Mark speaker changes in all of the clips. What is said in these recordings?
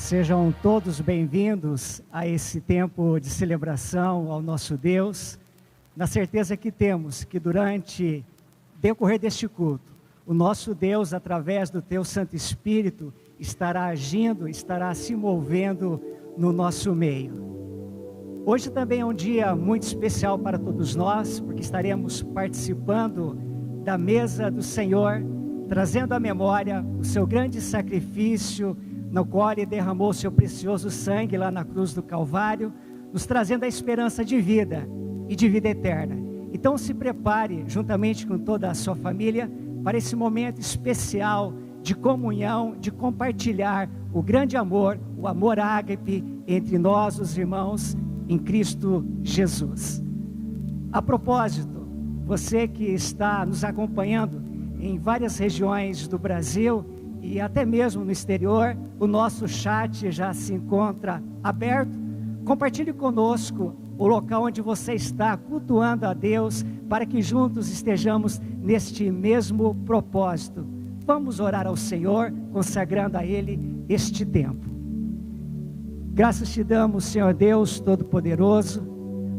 Speaker 1: Sejam todos bem-vindos a esse tempo de celebração ao nosso Deus, na certeza que temos que durante o decorrer deste culto, o nosso Deus, através do Teu Santo Espírito, estará agindo, estará se movendo no nosso meio. Hoje também é um dia muito especial para todos nós, porque estaremos participando da mesa do Senhor, trazendo à memória o seu grande sacrifício, no qual Ele derramou seu precioso sangue lá na cruz do Calvário, nos trazendo a esperança de vida e de vida eterna. Então se prepare, juntamente com toda a sua família, para esse momento especial de comunhão, de compartilhar o grande amor, o amor ágape entre nós, os irmãos, em Cristo Jesus. A propósito, você que está nos acompanhando em várias regiões do Brasil, e até mesmo no exterior, o nosso chat já se encontra aberto. Compartilhe conosco o local onde você está cultuando a Deus, para que juntos estejamos neste mesmo propósito. Vamos orar ao Senhor, consagrando a Ele este tempo. Graças te damos, Senhor Deus Todo-Poderoso,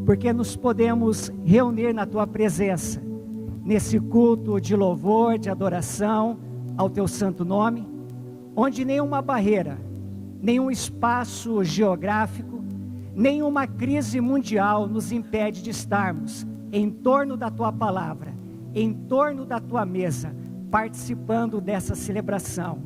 Speaker 1: porque nos podemos reunir na Tua presença, nesse culto de louvor, de adoração, ao Teu santo nome, onde nenhuma barreira, nenhum espaço geográfico, nenhuma crise mundial nos impede de estarmos em torno da Tua palavra, em torno da Tua mesa, participando dessa celebração.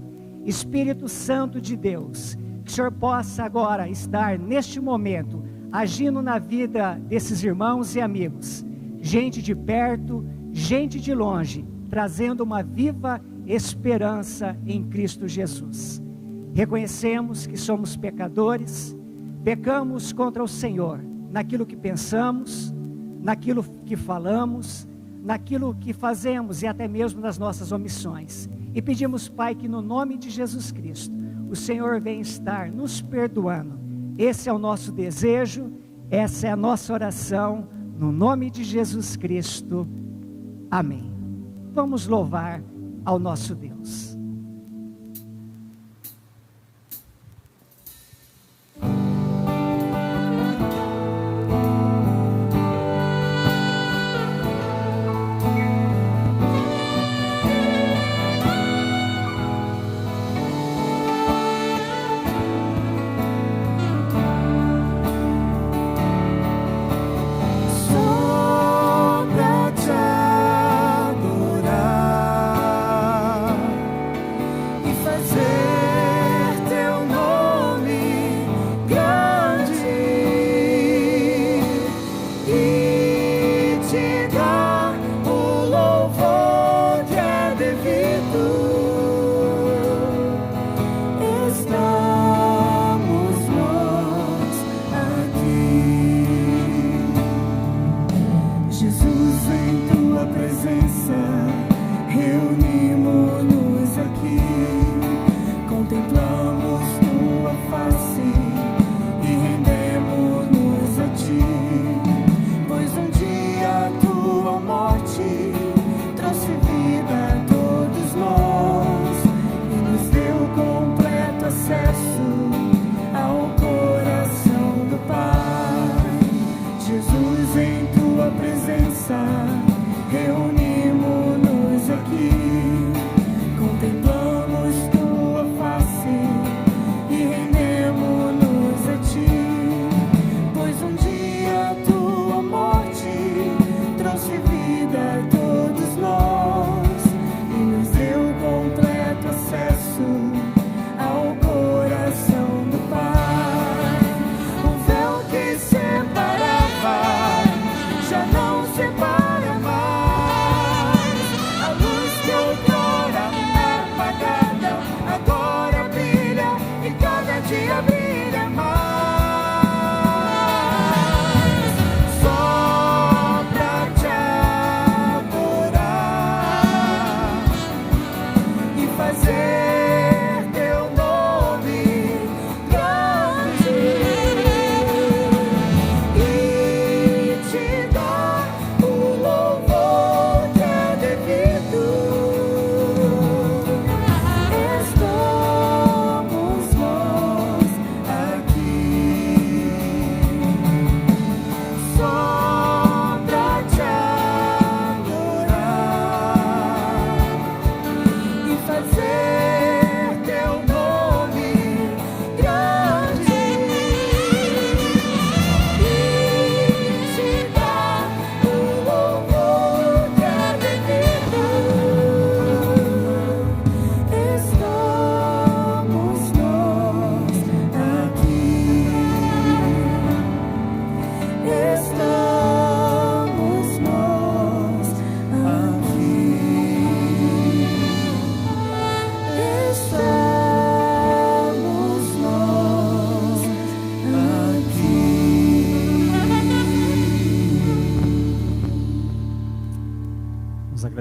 Speaker 1: Espírito Santo de Deus, que o Senhor possa agora estar neste momento, agindo na vida desses irmãos e amigos, gente de perto, gente de longe, trazendo uma viva esperança em Cristo Jesus. Reconhecemos que somos pecadores, pecamos contra o Senhor, naquilo que pensamos, naquilo que falamos, naquilo que fazemos e até mesmo nas nossas omissões. E pedimos, Pai, que no nome de Jesus Cristo, o Senhor venha estar nos perdoando. Esse é o nosso desejo, essa é a nossa oração, no nome de Jesus Cristo. Amém. Vamos louvar ao nosso Deus.
Speaker 2: Só pra te adorar.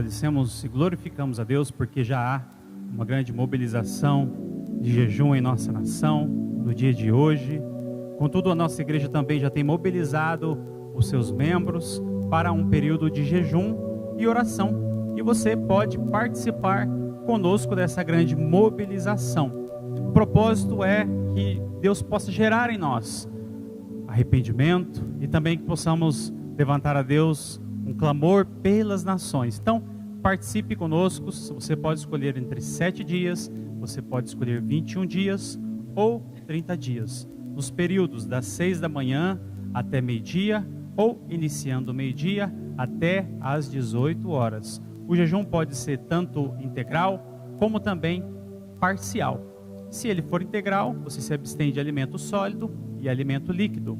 Speaker 2: agradecemos e glorificamos a Deus porque já há uma grande mobilização de jejum em nossa nação no dia de hoje. Contudo, a nossa igreja também já tem mobilizado os seus membros para um período de jejum e oração. E você pode participar conosco dessa grande mobilização. O propósito é que Deus possa gerar em nós arrependimento e também que possamos levantar a Deus um clamor pelas nações. Então, participe conosco. Você pode escolher entre 7 dias, você pode escolher 21 dias ou 30 dias. Nos períodos das 6 da manhã até meio-dia ou iniciando meio-dia até às 18 horas. O jejum pode ser tanto integral como também parcial. Se ele for integral, você se abstém de alimento sólido e alimento líquido.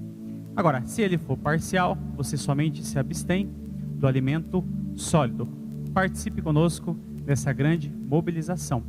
Speaker 2: Agora, se ele for parcial, você somente se abstém do alimento sólido. Participe conosco dessa grande mobilização.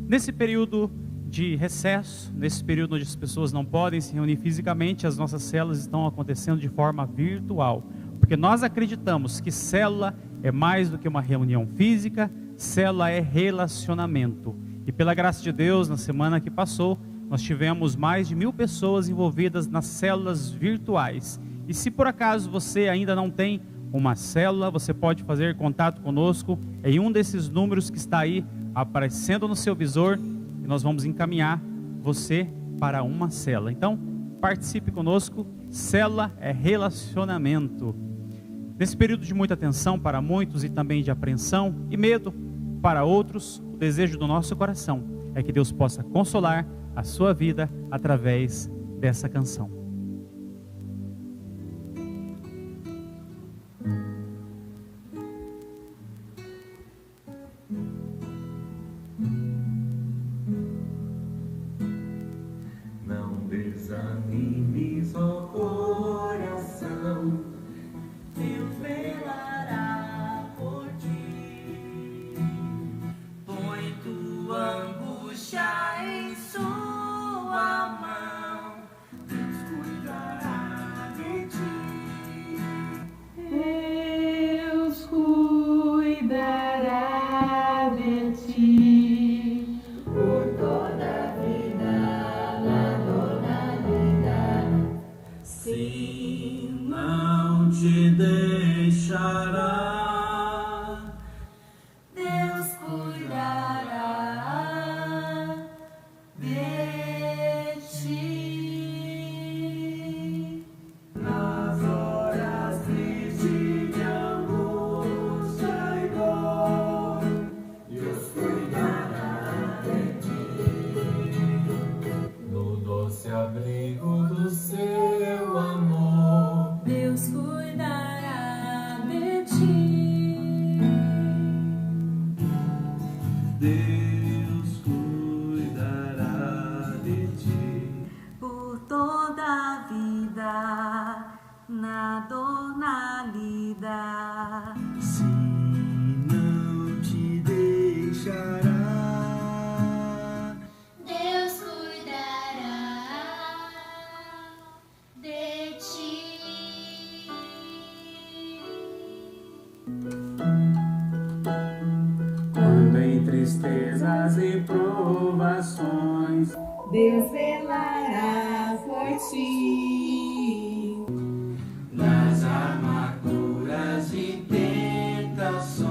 Speaker 2: Nesse período de recesso, nesse período onde as pessoas não podem se reunir fisicamente, as nossas células estão acontecendo de forma virtual, porque nós acreditamos que célula é mais do que uma reunião física, célula é relacionamento. E pela graça de Deus, na semana que passou, nós tivemos mais de 1.000 pessoas envolvidas nas células virtuais. E se por acaso você ainda não tem uma célula, você pode fazer contato conosco em um desses números que está aí aparecendo no seu visor, e nós vamos encaminhar você para uma célula. Então, participe conosco. Célula é relacionamento. Nesse período de muita tensão para muitos e também de apreensão e medo para outros, o desejo do nosso coração é que Deus possa consolar a sua vida através dessa canção.
Speaker 3: Não desanimes, ó coração, Deus velará por ti. Põe tua angústia em sua mão, Deus cuidará de ti.
Speaker 4: Deus cuidará de ti por toda a vida, na dor, na vida.
Speaker 3: Sim, não te deixará.
Speaker 4: Deus cuidará de ti.
Speaker 3: Nas horas tristes de angústia e dor, Deus cuidará de ti. No doce abrigo do seu amor,
Speaker 4: Deus cuidará de ti.
Speaker 3: Deus cuidará de ti.
Speaker 4: Por toda a vida, na dor, na lida.
Speaker 3: Sim, não te deixará.
Speaker 5: Deus cuidará de ti.
Speaker 3: Quando em tristezas e provações,
Speaker 4: Deus velará por ti.
Speaker 3: nas amarguras e tentações,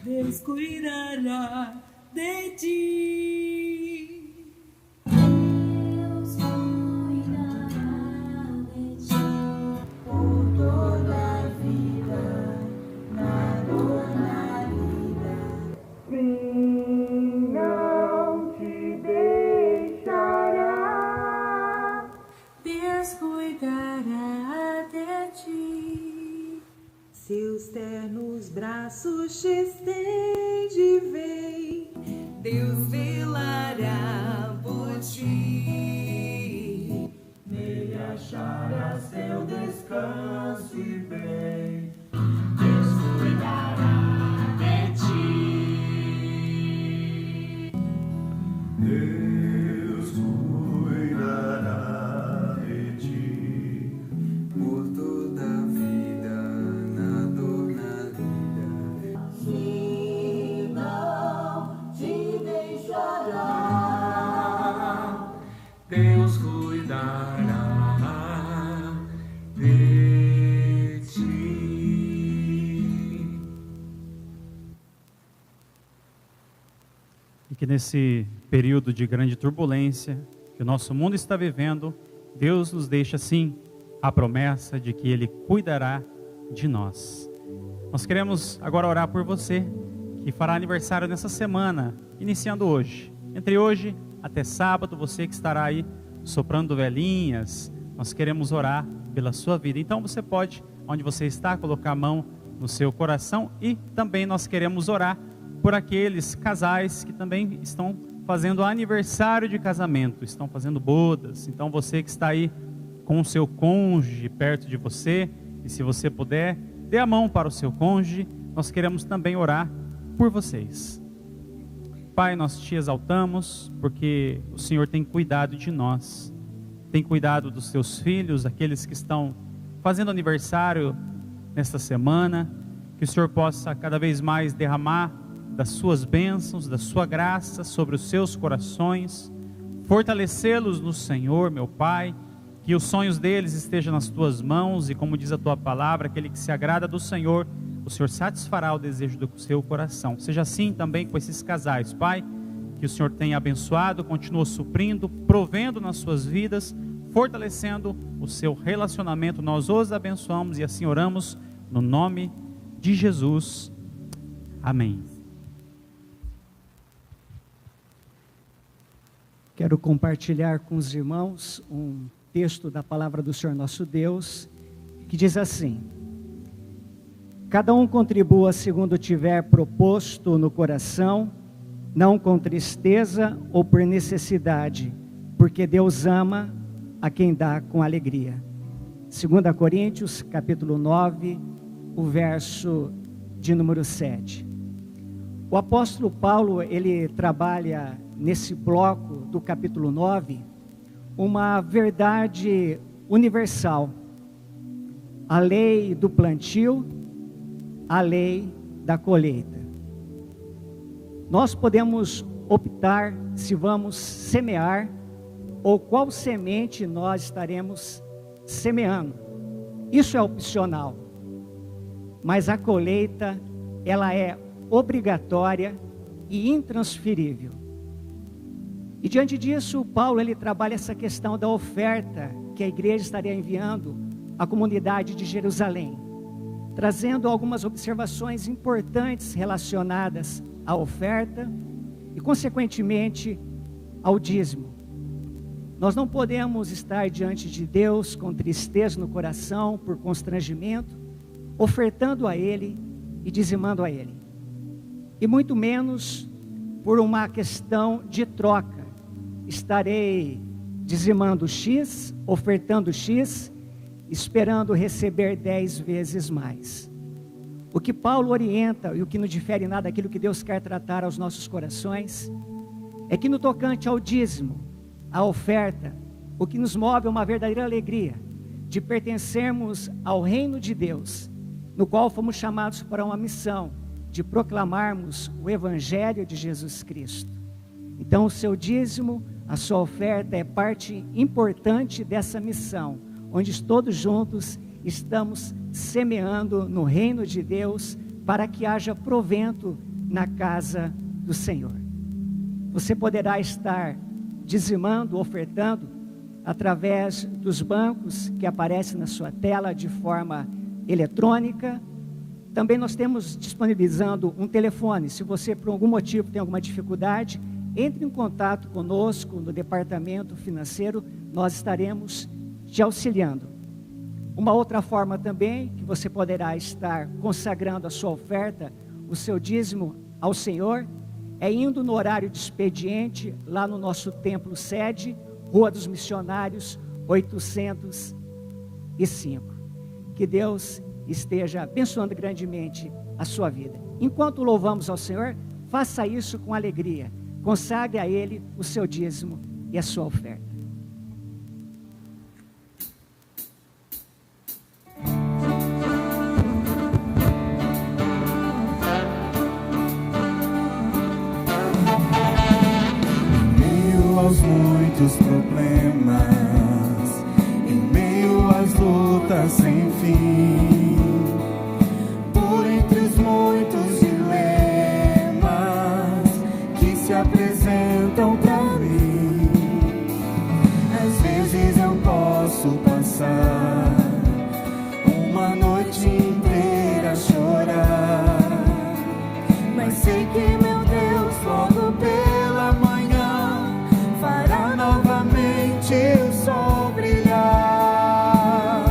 Speaker 4: Deus cuidará de ti.
Speaker 5: Deus cuidará de ti.
Speaker 4: Por toda a vida, na dor, na lida. Não te deixará. Deus cuidará de ti. Seus ternos braços te estende, vem. Deus velará por ti.
Speaker 3: nele acharás teu descanso e bem.
Speaker 5: Deus cuidará de ti.
Speaker 3: Deus cuidará de ti. Por toda a vida, na dor, na vida. Deus cuidará de ti.
Speaker 2: E que nesse período de grande turbulência que o nosso mundo está vivendo, Deus nos deixa sim a promessa de que Ele cuidará de nós. Nós queremos agora orar por você que fará aniversário nessa semana, iniciando hoje. Entre hoje até sábado, você que estará aí soprando velhinhas, nós queremos orar pela sua vida. Então você pode, onde você está, colocar a mão no seu coração, e também nós queremos orar por aqueles casais que também estão fazendo aniversário de casamento, estão fazendo bodas. Então você que está aí com o seu cônjuge perto de você, e se você puder, dê a mão para o seu cônjuge. Nós queremos também orar por vocês. Pai, nós te exaltamos porque o Senhor tem cuidado de nós, tem cuidado dos seus filhos, aqueles que estão fazendo aniversário nesta semana. Que o Senhor possa cada vez mais derramar das suas bênçãos, da sua graça sobre os seus corações, fortalecê-los no Senhor, meu Pai, que os sonhos deles estejam nas tuas mãos, e como diz a tua palavra, aquele que se agrada do Senhor, o Senhor satisfará o desejo do seu coração. Seja assim também com esses casais, Pai, que o Senhor tenha abençoado, continua suprindo, provendo nas suas vidas, fortalecendo o seu relacionamento. Nós os abençoamos e assim oramos no nome de Jesus. Amém.
Speaker 1: Quero compartilhar com os irmãos um texto da palavra do Senhor nosso Deus, que diz assim: cada um contribua segundo tiver proposto no coração, não com tristeza ou por necessidade, porque Deus ama a quem dá com alegria. 2 Coríntios, capítulo 9, o verso de número 7. O apóstolo Paulo, ele trabalha nesse bloco do capítulo 9, uma verdade universal: a lei do plantio, a lei da colheita. Nós podemos optar se vamos semear ou qual semente nós estaremos semeando. Isso é opcional. Mas a colheita, ela é obrigatória e intransferível. E diante disso, Paulo, ele trabalha essa questão da oferta que a igreja estaria enviando à comunidade de Jerusalém, trazendo algumas observações importantes relacionadas à oferta e, consequentemente, ao dízimo. Nós não podemos estar diante de Deus com tristeza no coração, por constrangimento, ofertando a Ele e dizimando a Ele. E muito menos por uma questão de troca. Estarei dizimando X, ofertando X, esperando receber 10 vezes mais. O que Paulo orienta, e o que não difere nada daquilo que Deus quer tratar aos nossos corações, é que no tocante ao dízimo, à oferta, o que nos move é uma verdadeira alegria de pertencermos ao reino de Deus, no qual fomos chamados para uma missão de proclamarmos o Evangelho de Jesus Cristo. Então o seu dízimo, a sua oferta é parte importante dessa missão, onde todos juntos estamos semeando no reino de Deus para que haja provento na casa do Senhor. Você poderá estar dizimando, ofertando através dos bancos que aparecem na sua tela de forma eletrônica. Também nós temos disponibilizando um telefone. Se você por algum motivo tem alguma dificuldade, entre em contato conosco no departamento financeiro, nós estaremos te auxiliando. Uma outra forma também que você poderá estar consagrando a sua oferta, o seu dízimo ao Senhor, é indo no horário de expediente, lá no nosso templo sede, Rua dos Missionários, 805. Que Deus esteja abençoando grandemente a sua vida. Enquanto louvamos ao Senhor, faça isso com alegria. Consagre a Ele o seu dízimo e a sua oferta.
Speaker 3: Aos muitos problemas, em meio às lutas sem fim, por entre os muitos dilemas que se apresentam pra mim, às vezes eu posso passar uma noite inteira a chorar, mas sei que meu Deus logo pela manhã fará novamente o sol brilhar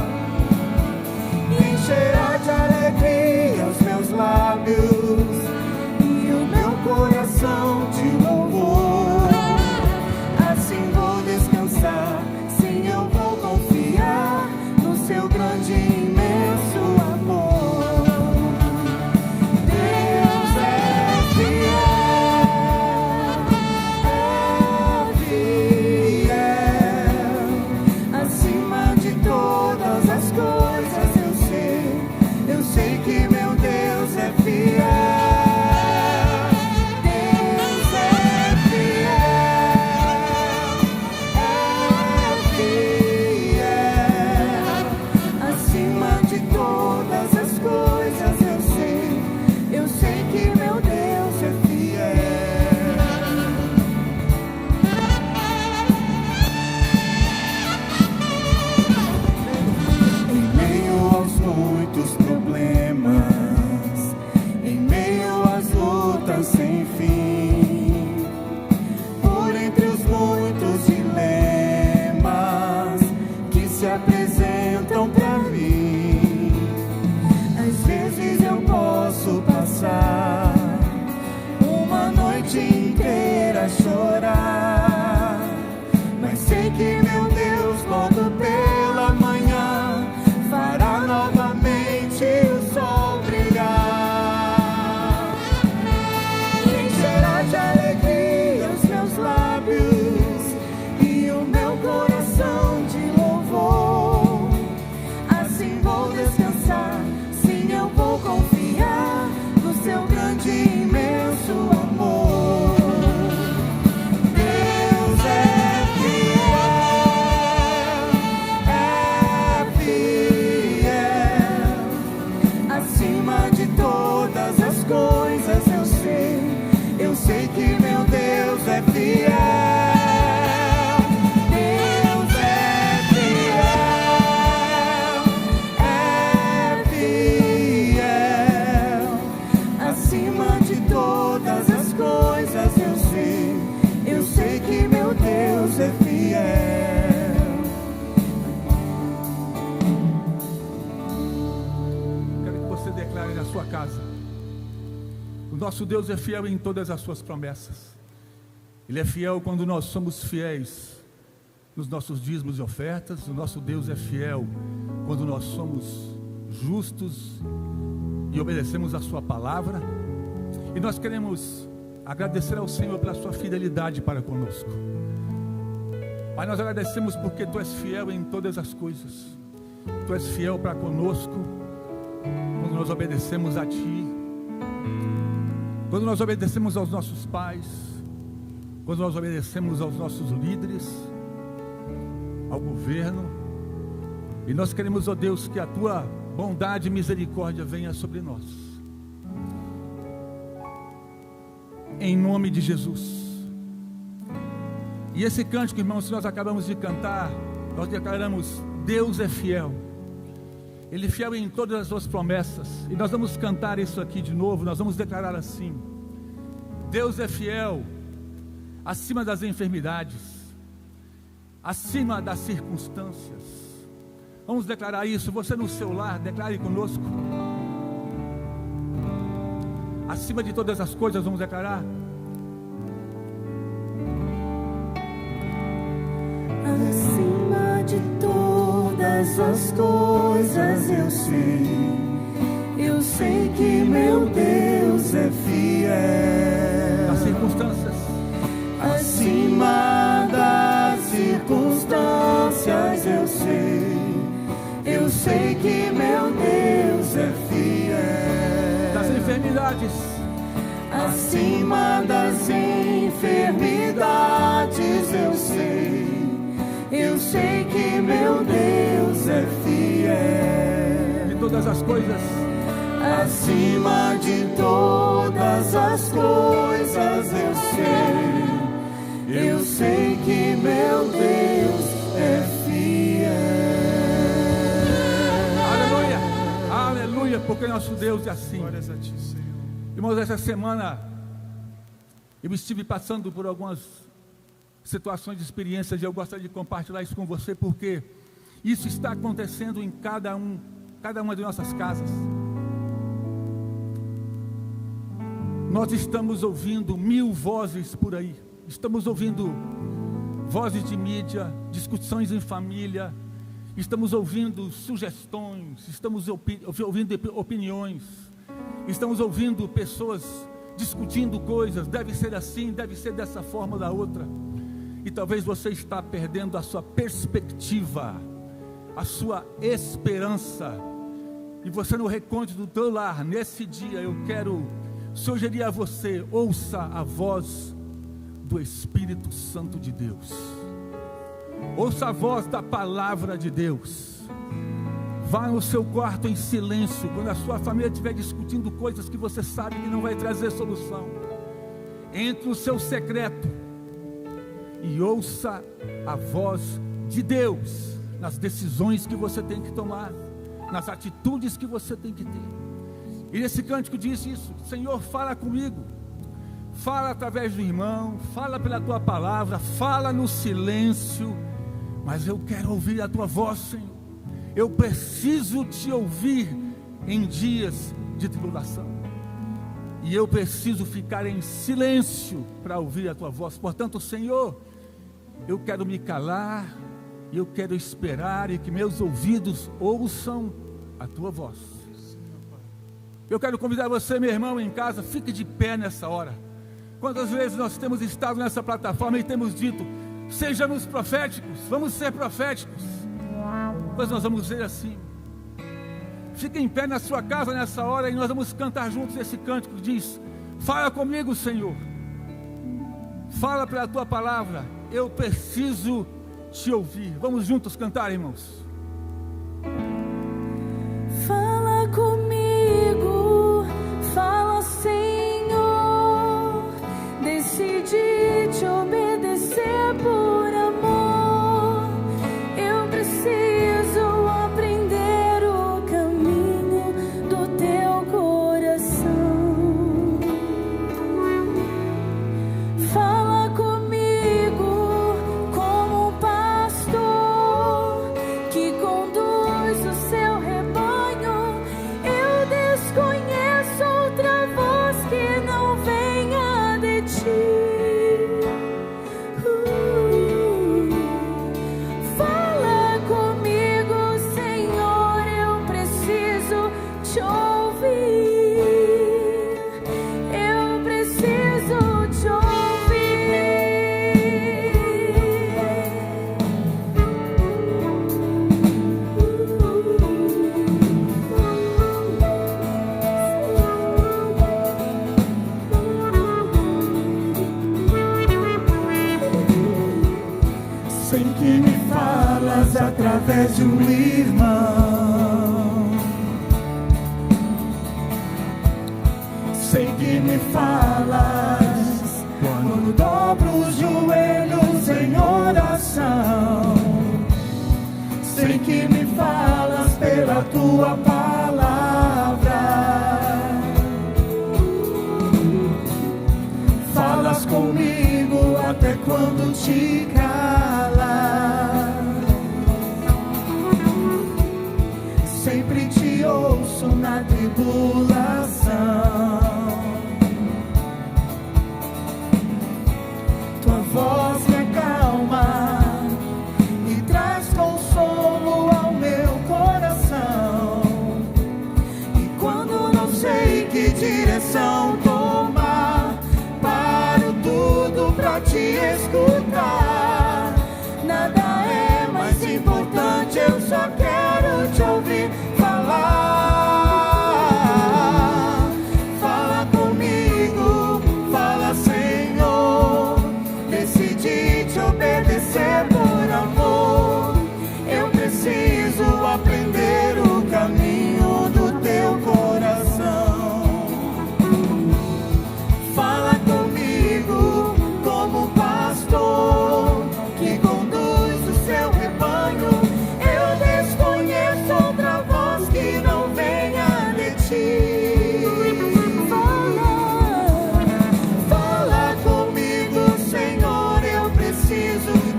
Speaker 3: e encherá de alegria os meus lábios e o meu coração de louvor. Assim vou descansar, sim, eu vou confiar no seu grande e imenso amor. Deus é fiel, acima de todas as coisas eu sei que meu Deus é fiel. Deus é fiel, acima de todas as coisas eu sei que meu Deus é fiel. Em meio aos muitos problemas, em meio às lutas sem fim, por entre os muitos dilemas que se apresentam pra mim, às vezes eu posso passar uma noite inteira a chorar, mas sei que meu Deus logo pela manhã fará novamente o sol brilhar e encherá de alegria os meus lábios e o meu coração de louvor. Assim vou descansar, sim, eu vou confiar no seu grande e imenso amor. Deus é fiel, acima de todas as coisas eu sei que meu Deus é fiel. Deus é fiel, acima de todas as coisas eu sei que meu Deus é fiel.
Speaker 6: Quero que você declare na sua casa: o nosso Deus é fiel em todas as suas promessas. Ele é fiel quando nós somos fiéis nos nossos dízimos e ofertas. O nosso Deus é fiel quando nós somos justos e obedecemos a sua palavra. E nós queremos agradecer ao Senhor pela sua fidelidade para conosco. Pai, nós agradecemos porque Tu és fiel em todas as coisas. Tu és fiel para conosco quando nós obedecemos a Ti, quando nós obedecemos aos nossos pais, quando nós obedecemos aos nossos líderes, ao governo. E nós queremos, ó Deus, que a Tua bondade e misericórdia venha sobre nós, em nome de Jesus. E esse cântico, irmãos, que nós acabamos de cantar, nós declaramos: Deus é fiel. Ele é fiel em todas as suas promessas. E nós vamos cantar isso aqui de novo. Nós vamos declarar assim: Deus é fiel acima das enfermidades, acima das circunstâncias. Vamos declarar isso. Você no seu lar, declare conosco. Acima de todas as coisas, vamos declarar:
Speaker 3: acima de todas as coisas eu sei que meu Deus é fiel.
Speaker 6: nas circunstâncias,
Speaker 3: Acima das circunstâncias eu sei que meu Deus é fiel.
Speaker 6: das enfermidades,
Speaker 3: Acima das enfermidades eu sei
Speaker 6: as coisas.
Speaker 3: Acima de todas as coisas eu sei que meu Deus é fiel.
Speaker 6: Aleluia, aleluia, porque nosso Deus é assim.
Speaker 7: Glórias a ti, Senhor.
Speaker 6: Irmãos, essa semana eu estive passando por algumas situações de experiências e eu gostaria de compartilhar isso com você, porque isso está acontecendo em cada uma de nossas casas. Nós estamos ouvindo 1000 vozes por aí, estamos ouvindo vozes de mídia, discussões em família, estamos ouvindo sugestões, estamos ouvindo opiniões, estamos ouvindo pessoas discutindo coisas, deve ser assim, deve ser dessa forma ou da outra, e talvez você está perdendo a sua perspectiva, a sua esperança, e você no recôndito do teu lar, nesse dia eu quero sugerir a você, ouça a voz do Espírito Santo de Deus, ouça a voz da palavra de Deus, vá no seu quarto em silêncio, quando a sua família estiver discutindo coisas que você sabe que não vai trazer solução, entre no seu secreto e ouça a voz de Deus, nas decisões que você tem que tomar, nas atitudes que você tem que ter. E esse cântico diz isso: Senhor, fala comigo, fala através do irmão, fala pela tua palavra, fala no silêncio, mas eu quero ouvir a tua voz, Senhor, eu preciso te ouvir em dias de tribulação, e eu preciso ficar em silêncio para ouvir a tua voz. Portanto, Senhor, eu quero me calar, e eu quero esperar, e que meus ouvidos ouçam a tua voz. Eu quero convidar você, meu irmão, em casa, fique de pé nessa hora. Quantas vezes nós temos estado nessa plataforma e temos dito: sejamos proféticos, vamos ser proféticos. Pois nós vamos ser assim. Fique em pé na sua casa nessa hora e nós vamos cantar juntos esse cântico que diz: fala comigo, Senhor, fala pela tua palavra, eu preciso te ouvir. Vamos juntos cantar, irmãos.
Speaker 3: Fala comigo, fala, Senhor, decidi te obedecer por amor, eu preciso aprender o caminho do teu coração. Fala comigo como um pastor que conduz o seu rebanho, eu desconheço outra voz que não venha de ti. Fala comigo, Senhor, eu preciso te ouvir, eu preciso te
Speaker 7: Sei que me falas através de um irmão, sei que me falas quando dobro os joelhos em oração, sei que me falas pela tua palavra, falas comigo até quando te calas, sempre te ouço na tribulação, tua voz me acalma e traz consolo ao meu coração, e quando não sei que direção tomar, paro tudo pra te escutar. Nada é mais importante, eu só quero te ouvir falar.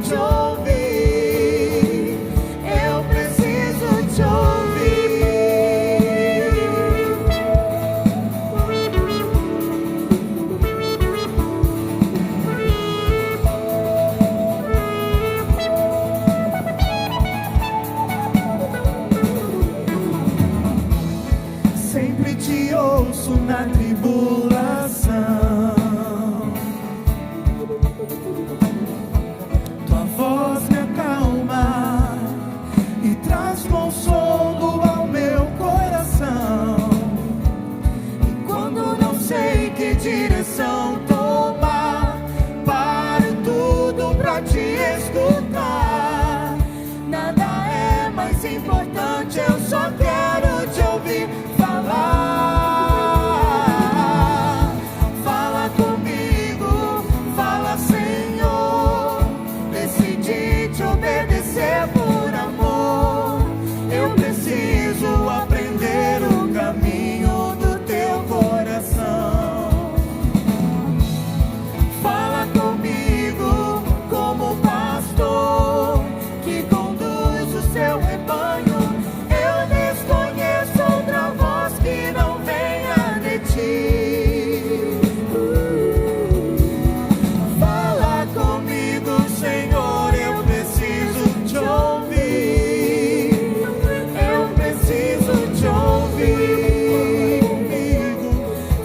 Speaker 7: te ouvir. Eu preciso te ouvir. Sempre te ouço na tribulação. Tua voz me acalma e traz consolo ao meu coração. E quando não sei que direção tomar, paro tudo pra te escutar. Nada é mais importante, eu só quero te ouvir falar. Fala comigo, fala, Senhor. Decidi te obedecer por amor. Eu preciso aprender o caminho do teu coração. Fala comigo como pastor que conduz o seu rebanho. Eu desconheço outra voz que não venha de ti. Fala comigo, Senhor, eu preciso te ouvir. Eu preciso te ouvir.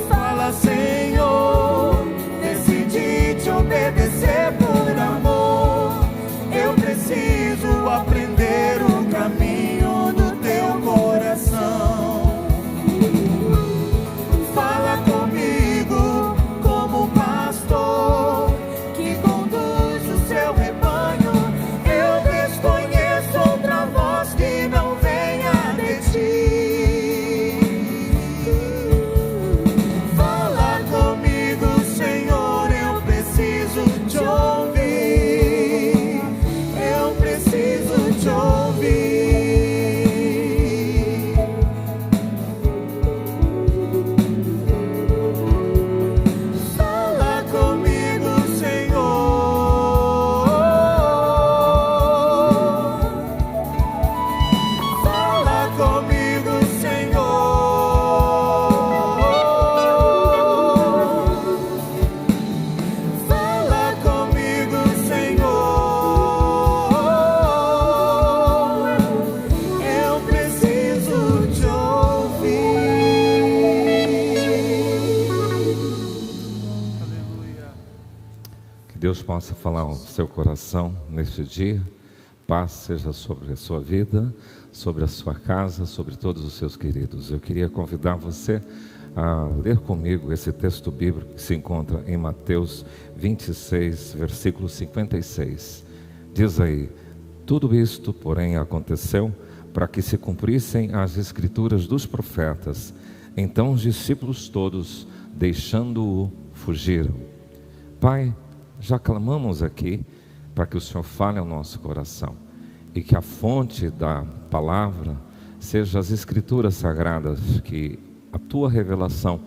Speaker 7: Fala, Senhor, decidi te obedecer por amor. Eu preciso aprender o caminho do teu coração. Fala comigo como pastor que conduz o seu rebanho. Eu desconheço outra voz que não venha de ti. Fala comigo, Senhor, eu preciso te ouvir. Eu preciso te ouvir. Fala comigo, Senhor. Fala comigo, Senhor. Fala comigo, Senhor. Eu preciso te ouvir.
Speaker 8: Que Deus possa falar ao seu coração neste dia. Paz seja sobre a sua vida, sobre a sua casa, sobre todos os seus queridos. Eu queria convidar você a ler comigo esse texto bíblico que se encontra em Mateus 26, versículo 56. Diz aí: tudo isto, porém, aconteceu para que se cumprissem as escrituras dos profetas. Então os discípulos todos, deixando-o, fugiram. Pai, já clamamos aqui para que o Senhor fale ao nosso coração e que a fonte da palavra seja as escrituras sagradas, que a tua revelação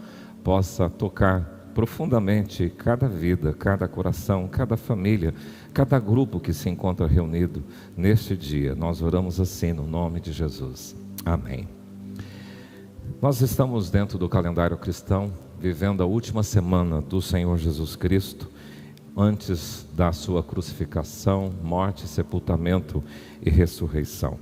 Speaker 8: possa tocar profundamente cada vida, cada coração, cada família, cada grupo que se encontra reunido neste dia. Nós oramos assim no nome de Jesus. Amém. Nós estamos dentro do calendário cristão, vivendo a última semana do Senhor Jesus Cristo, antes da sua crucificação, morte, sepultamento e ressurreição.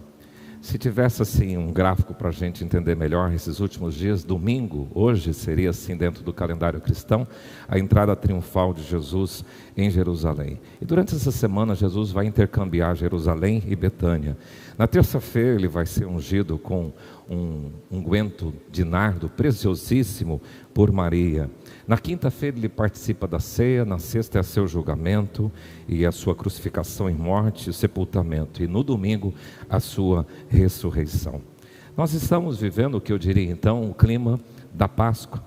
Speaker 8: Se tivesse assim um gráfico para a gente entender melhor esses últimos dias, domingo, hoje seria assim dentro do calendário cristão, a entrada triunfal de Jesus em Jerusalém. E durante essa semana Jesus vai intercambiar Jerusalém e Betânia. Na terça-feira ele vai ser ungido com um unguento de nardo preciosíssimo por Maria. Na quinta-feira ele participa da ceia, na sexta é seu julgamento e a sua crucificação e morte e sepultamento. E no domingo a sua ressurreição. Nós estamos vivendo o que eu diria então o clima da Páscoa.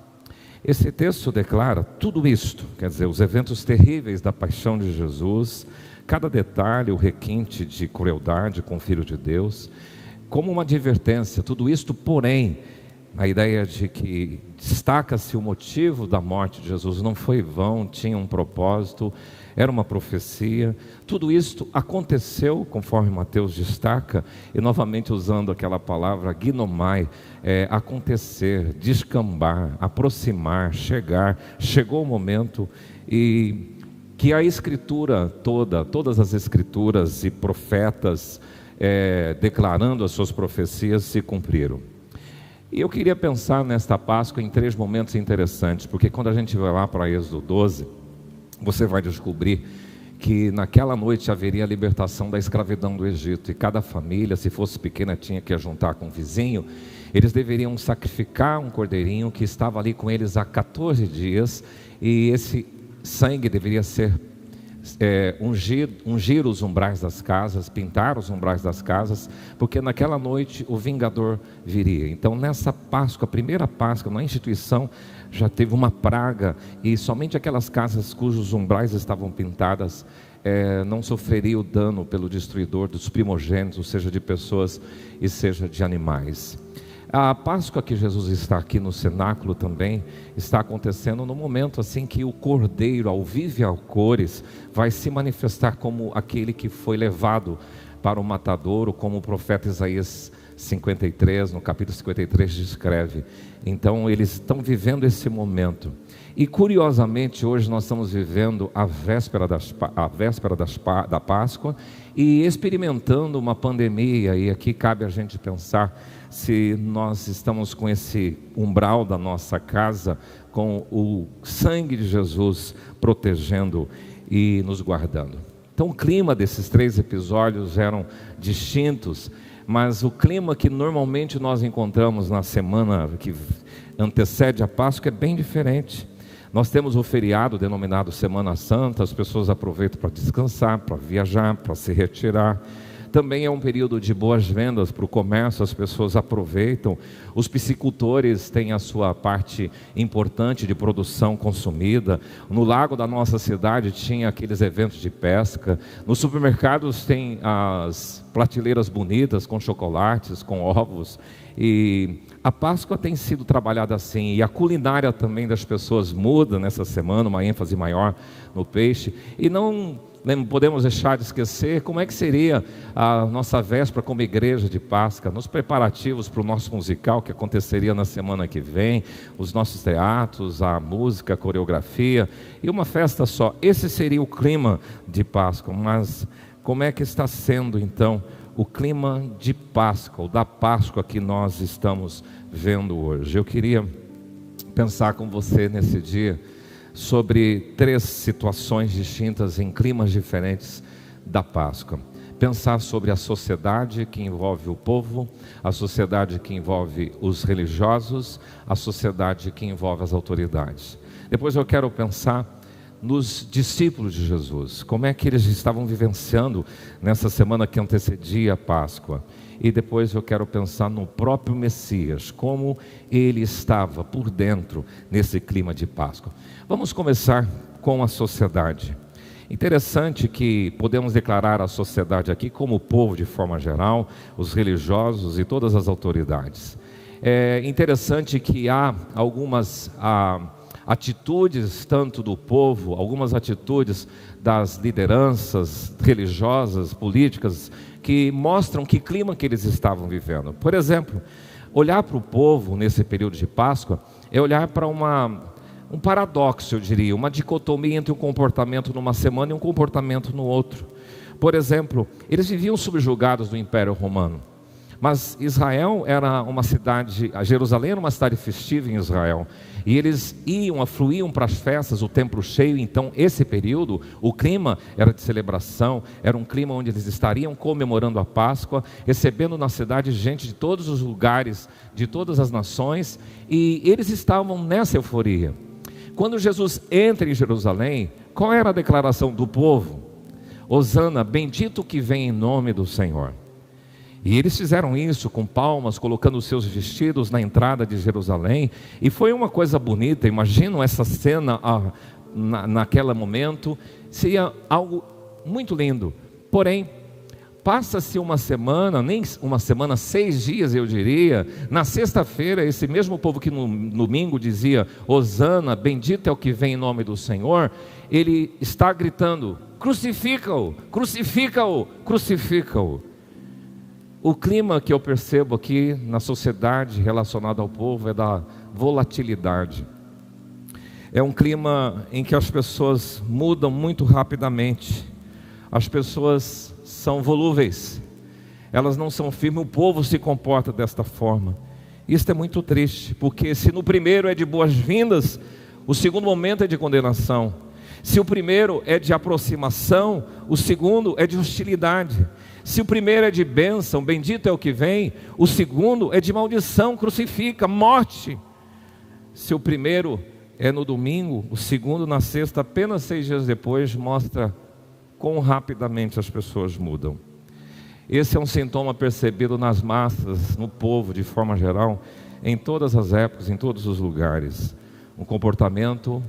Speaker 8: Esse texto declara tudo isto, quer dizer, os eventos terríveis da paixão de Jesus, cada detalhe, o requinte de crueldade com o Filho de Deus, como uma advertência. Tudo isto, porém, a ideia de que destaca-se o motivo da morte de Jesus, não foi vão, tinha um propósito, era uma profecia. Tudo isso aconteceu, conforme Mateus destaca, e novamente usando aquela palavra ginomai, acontecer, descambar, aproximar, chegar. Chegou o momento e que a Escritura toda, todas as Escrituras e profetas declarando as suas profecias se cumpriram. E eu queria pensar nesta Páscoa em 3 momentos interessantes, porque quando a gente vai lá para Êxodo 12, você vai descobrir que naquela noite haveria a libertação da escravidão do Egito, e cada família, se fosse pequena, tinha que juntar com o vizinho. Eles deveriam sacrificar um cordeirinho que estava ali com eles há 14 dias, e esse sangue deveria ser ungir os umbrais das casas, pintar os umbrais das casas, porque naquela noite o vingador viria. Então nessa Páscoa, a primeira Páscoa na instituição, já teve uma praga, e somente aquelas casas cujos umbrais estavam pintadas não sofreria o dano pelo destruidor dos primogênitos, seja de pessoas e seja de animais. A Páscoa que Jesus está aqui no cenáculo também está acontecendo no momento assim que o Cordeiro, ao vivo e ao cores, vai se manifestar como aquele que foi levado para o matadouro, como o profeta Isaías 53, no capítulo 53 descreve. Então eles estão vivendo esse momento. E curiosamente hoje nós estamos vivendo a véspera da Páscoa e experimentando uma pandemia, e aqui cabe a gente pensar se nós estamos com esse umbral da nossa casa, com o sangue de Jesus protegendo e nos guardando. Então o clima desses 3 episódios eram distintos, mas o clima que normalmente nós encontramos na semana que antecede a Páscoa é bem diferente. Nós temos o feriado denominado Semana Santa, as pessoas aproveitam para descansar, para viajar, para se retirar. Também é um período de boas vendas para o comércio, as pessoas aproveitam. Os piscicultores têm a sua parte importante de produção consumida. No lago da nossa cidade tinha aqueles eventos de pesca. Nos supermercados tem as prateleiras bonitas com chocolates, com ovos. E a Páscoa tem sido trabalhada assim, e a culinária também das pessoas muda nessa semana, uma ênfase maior no peixe. E não podemos deixar de esquecer como é que seria a nossa véspera como igreja de Páscoa, nos preparativos para o nosso musical que aconteceria na semana que vem, os nossos teatros, a música, a coreografia e uma festa só. Esse seria o clima de Páscoa, mas como é que está sendo então o clima de Páscoa, ou da Páscoa que nós estamos vendo hoje? Eu queria pensar com você nesse dia sobre 3 situações distintas em climas diferentes da Páscoa. Pensar sobre a sociedade que envolve o povo, a sociedade que envolve os religiosos, a sociedade que envolve as autoridades. Depois eu quero pensar nos discípulos de Jesus, como é que eles estavam vivenciando nessa semana que antecedia a Páscoa. E depois eu quero pensar no próprio Messias, como ele estava por dentro nesse clima de Páscoa. Vamos começar com a sociedade. Interessante que podemos declarar a sociedade aqui como o povo de forma geral, os religiosos e todas as autoridades. É interessante que há algumas atitudes tanto do povo, algumas atitudes das lideranças religiosas, políticas, que mostram que clima que eles estavam vivendo. Por exemplo, olhar para o povo nesse período de Páscoa é olhar para um paradoxo, eu diria, uma dicotomia entre um comportamento numa semana e um comportamento no outro. Por exemplo, eles viviam subjugados do Império Romano, mas Israel era uma cidade, Jerusalém era uma cidade festiva em Israel, e eles fluíam para as festas, o templo cheio. Então esse período, o clima era de celebração, era um clima onde eles estariam comemorando a Páscoa, recebendo na cidade gente de todos os lugares, de todas as nações, e eles estavam nessa euforia. Quando Jesus entra em Jerusalém, qual era a declaração do povo? Hosana, bendito que vem em nome do Senhor. E eles fizeram isso com palmas, colocando os seus vestidos na entrada de Jerusalém, e foi uma coisa bonita. Imaginam essa cena naquele momento, seria algo muito lindo. Porém, passa-se uma semana, nem uma semana, 6 dias eu diria. Na sexta-feira, esse mesmo povo que no domingo dizia Hosana, bendito é o que vem em nome do Senhor, ele está gritando: crucifica-o, crucifica-o, crucifica-o. O clima que eu percebo aqui na sociedade relacionado ao povo é da volatilidade. É um clima em que as pessoas mudam muito rapidamente. As pessoas são volúveis, elas não são firmes. O povo se comporta desta forma. Isso é muito triste, porque se no primeiro é de boas-vindas, o segundo momento é de condenação. Se o primeiro é de aproximação, o segundo é de hostilidade. Se o primeiro é de bênção, bendito é o que vem, o segundo é de maldição, crucifica, morte. Se o primeiro é no domingo, o segundo na sexta, apenas 6 dias depois, mostra quão rapidamente as pessoas mudam. Esse é um sintoma percebido nas massas, no povo de forma geral, em todas as épocas, em todos os lugares. Um comportamento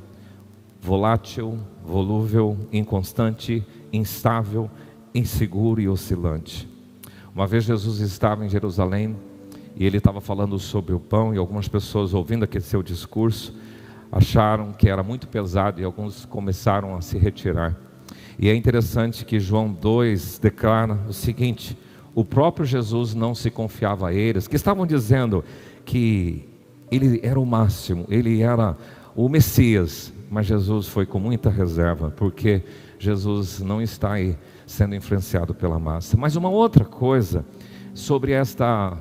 Speaker 8: volátil, volúvel, inconstante, instável, inseguro e oscilante. Uma vez Jesus estava em Jerusalém e ele estava falando sobre o pão, e algumas pessoas, ouvindo aquele seu discurso, acharam que era muito pesado e alguns começaram a se retirar. E é interessante que João 2 declara o seguinte: o próprio Jesus não se confiava a eles, que estavam dizendo que ele era o máximo, ele era o Messias. Mas Jesus foi com muita reserva, porque Jesus não está aí sendo influenciado pela massa. Mas uma outra coisa sobre esta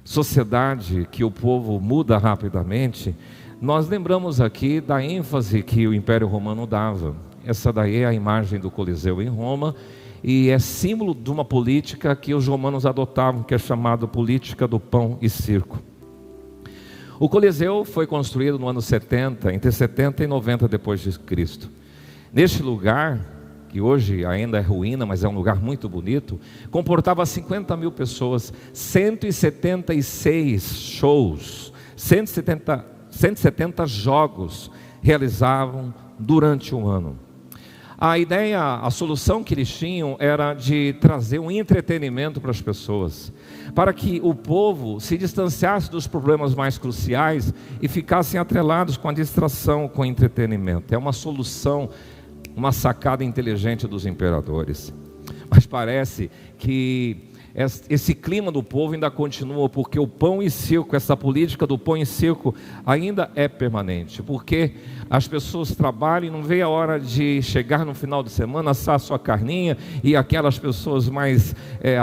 Speaker 8: sociedade que o povo muda rapidamente, nós lembramos aqui da ênfase que o Império Romano dava. Essa daí é a imagem do Coliseu em Roma, e é símbolo de uma política que os romanos adotavam, que é chamada política do pão e circo. O Coliseu foi construído no ano 70, entre 70 e 90 depois de Cristo. Neste lugar, que hoje ainda é ruína, mas é um lugar muito bonito, comportava 50 mil pessoas, 176 shows, 170 jogos realizavam durante um ano. A ideia, a solução que eles tinham era de trazer um entretenimento para as pessoas, para que o povo se distanciasse dos problemas mais cruciais e ficassem atrelados com a distração, com o entretenimento. É uma solução, uma sacada inteligente dos imperadores. Mas parece que esse clima do povo ainda continua, porque o pão e circo, essa política do pão e circo ainda é permanente, porque as pessoas trabalham e não vê a hora de chegar no final de semana, assar sua carninha, e aquelas pessoas mais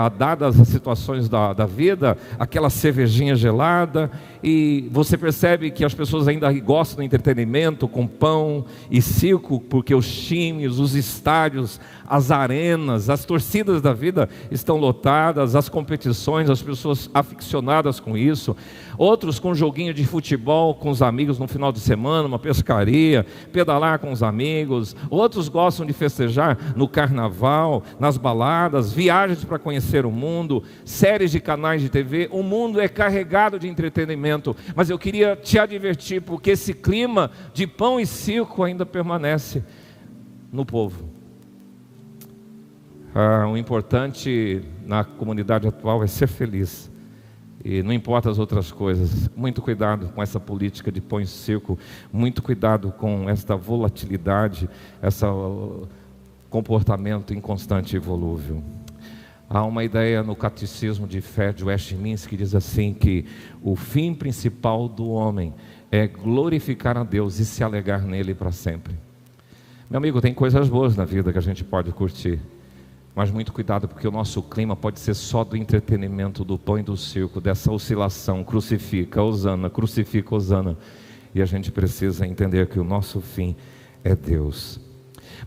Speaker 8: adadas às situações da vida, aquela cervejinha gelada, e você percebe que as pessoas ainda gostam do entretenimento com pão e circo, porque os times, os estádios, as arenas, as torcidas da vida estão lotadas, as competições, as pessoas aficionadas com isso. Outros com joguinho de futebol com os amigos no final de semana, uma pescaria, pedalar com os amigos. Outros gostam de festejar no carnaval, nas baladas, viagens para conhecer o mundo, séries de canais de TV. O mundo é carregado de entretenimento, mas eu queria te advertir, porque esse clima de pão e circo ainda permanece no povo. O importante na comunidade atual é ser feliz, e não importa as outras coisas. Muito cuidado com essa política de pão e circo, muito cuidado com esta volatilidade, esse comportamento inconstante e volúvel. Há uma ideia no Catecismo de Fé de Westminster que diz assim, que o fim principal do homem é glorificar a Deus e se alegar nele para sempre. Meu amigo, tem coisas boas na vida que a gente pode curtir, mas muito cuidado, porque o nosso clima pode ser só do entretenimento, do pão e do circo, dessa oscilação, crucifica, hosana, e a gente precisa entender que o nosso fim é Deus.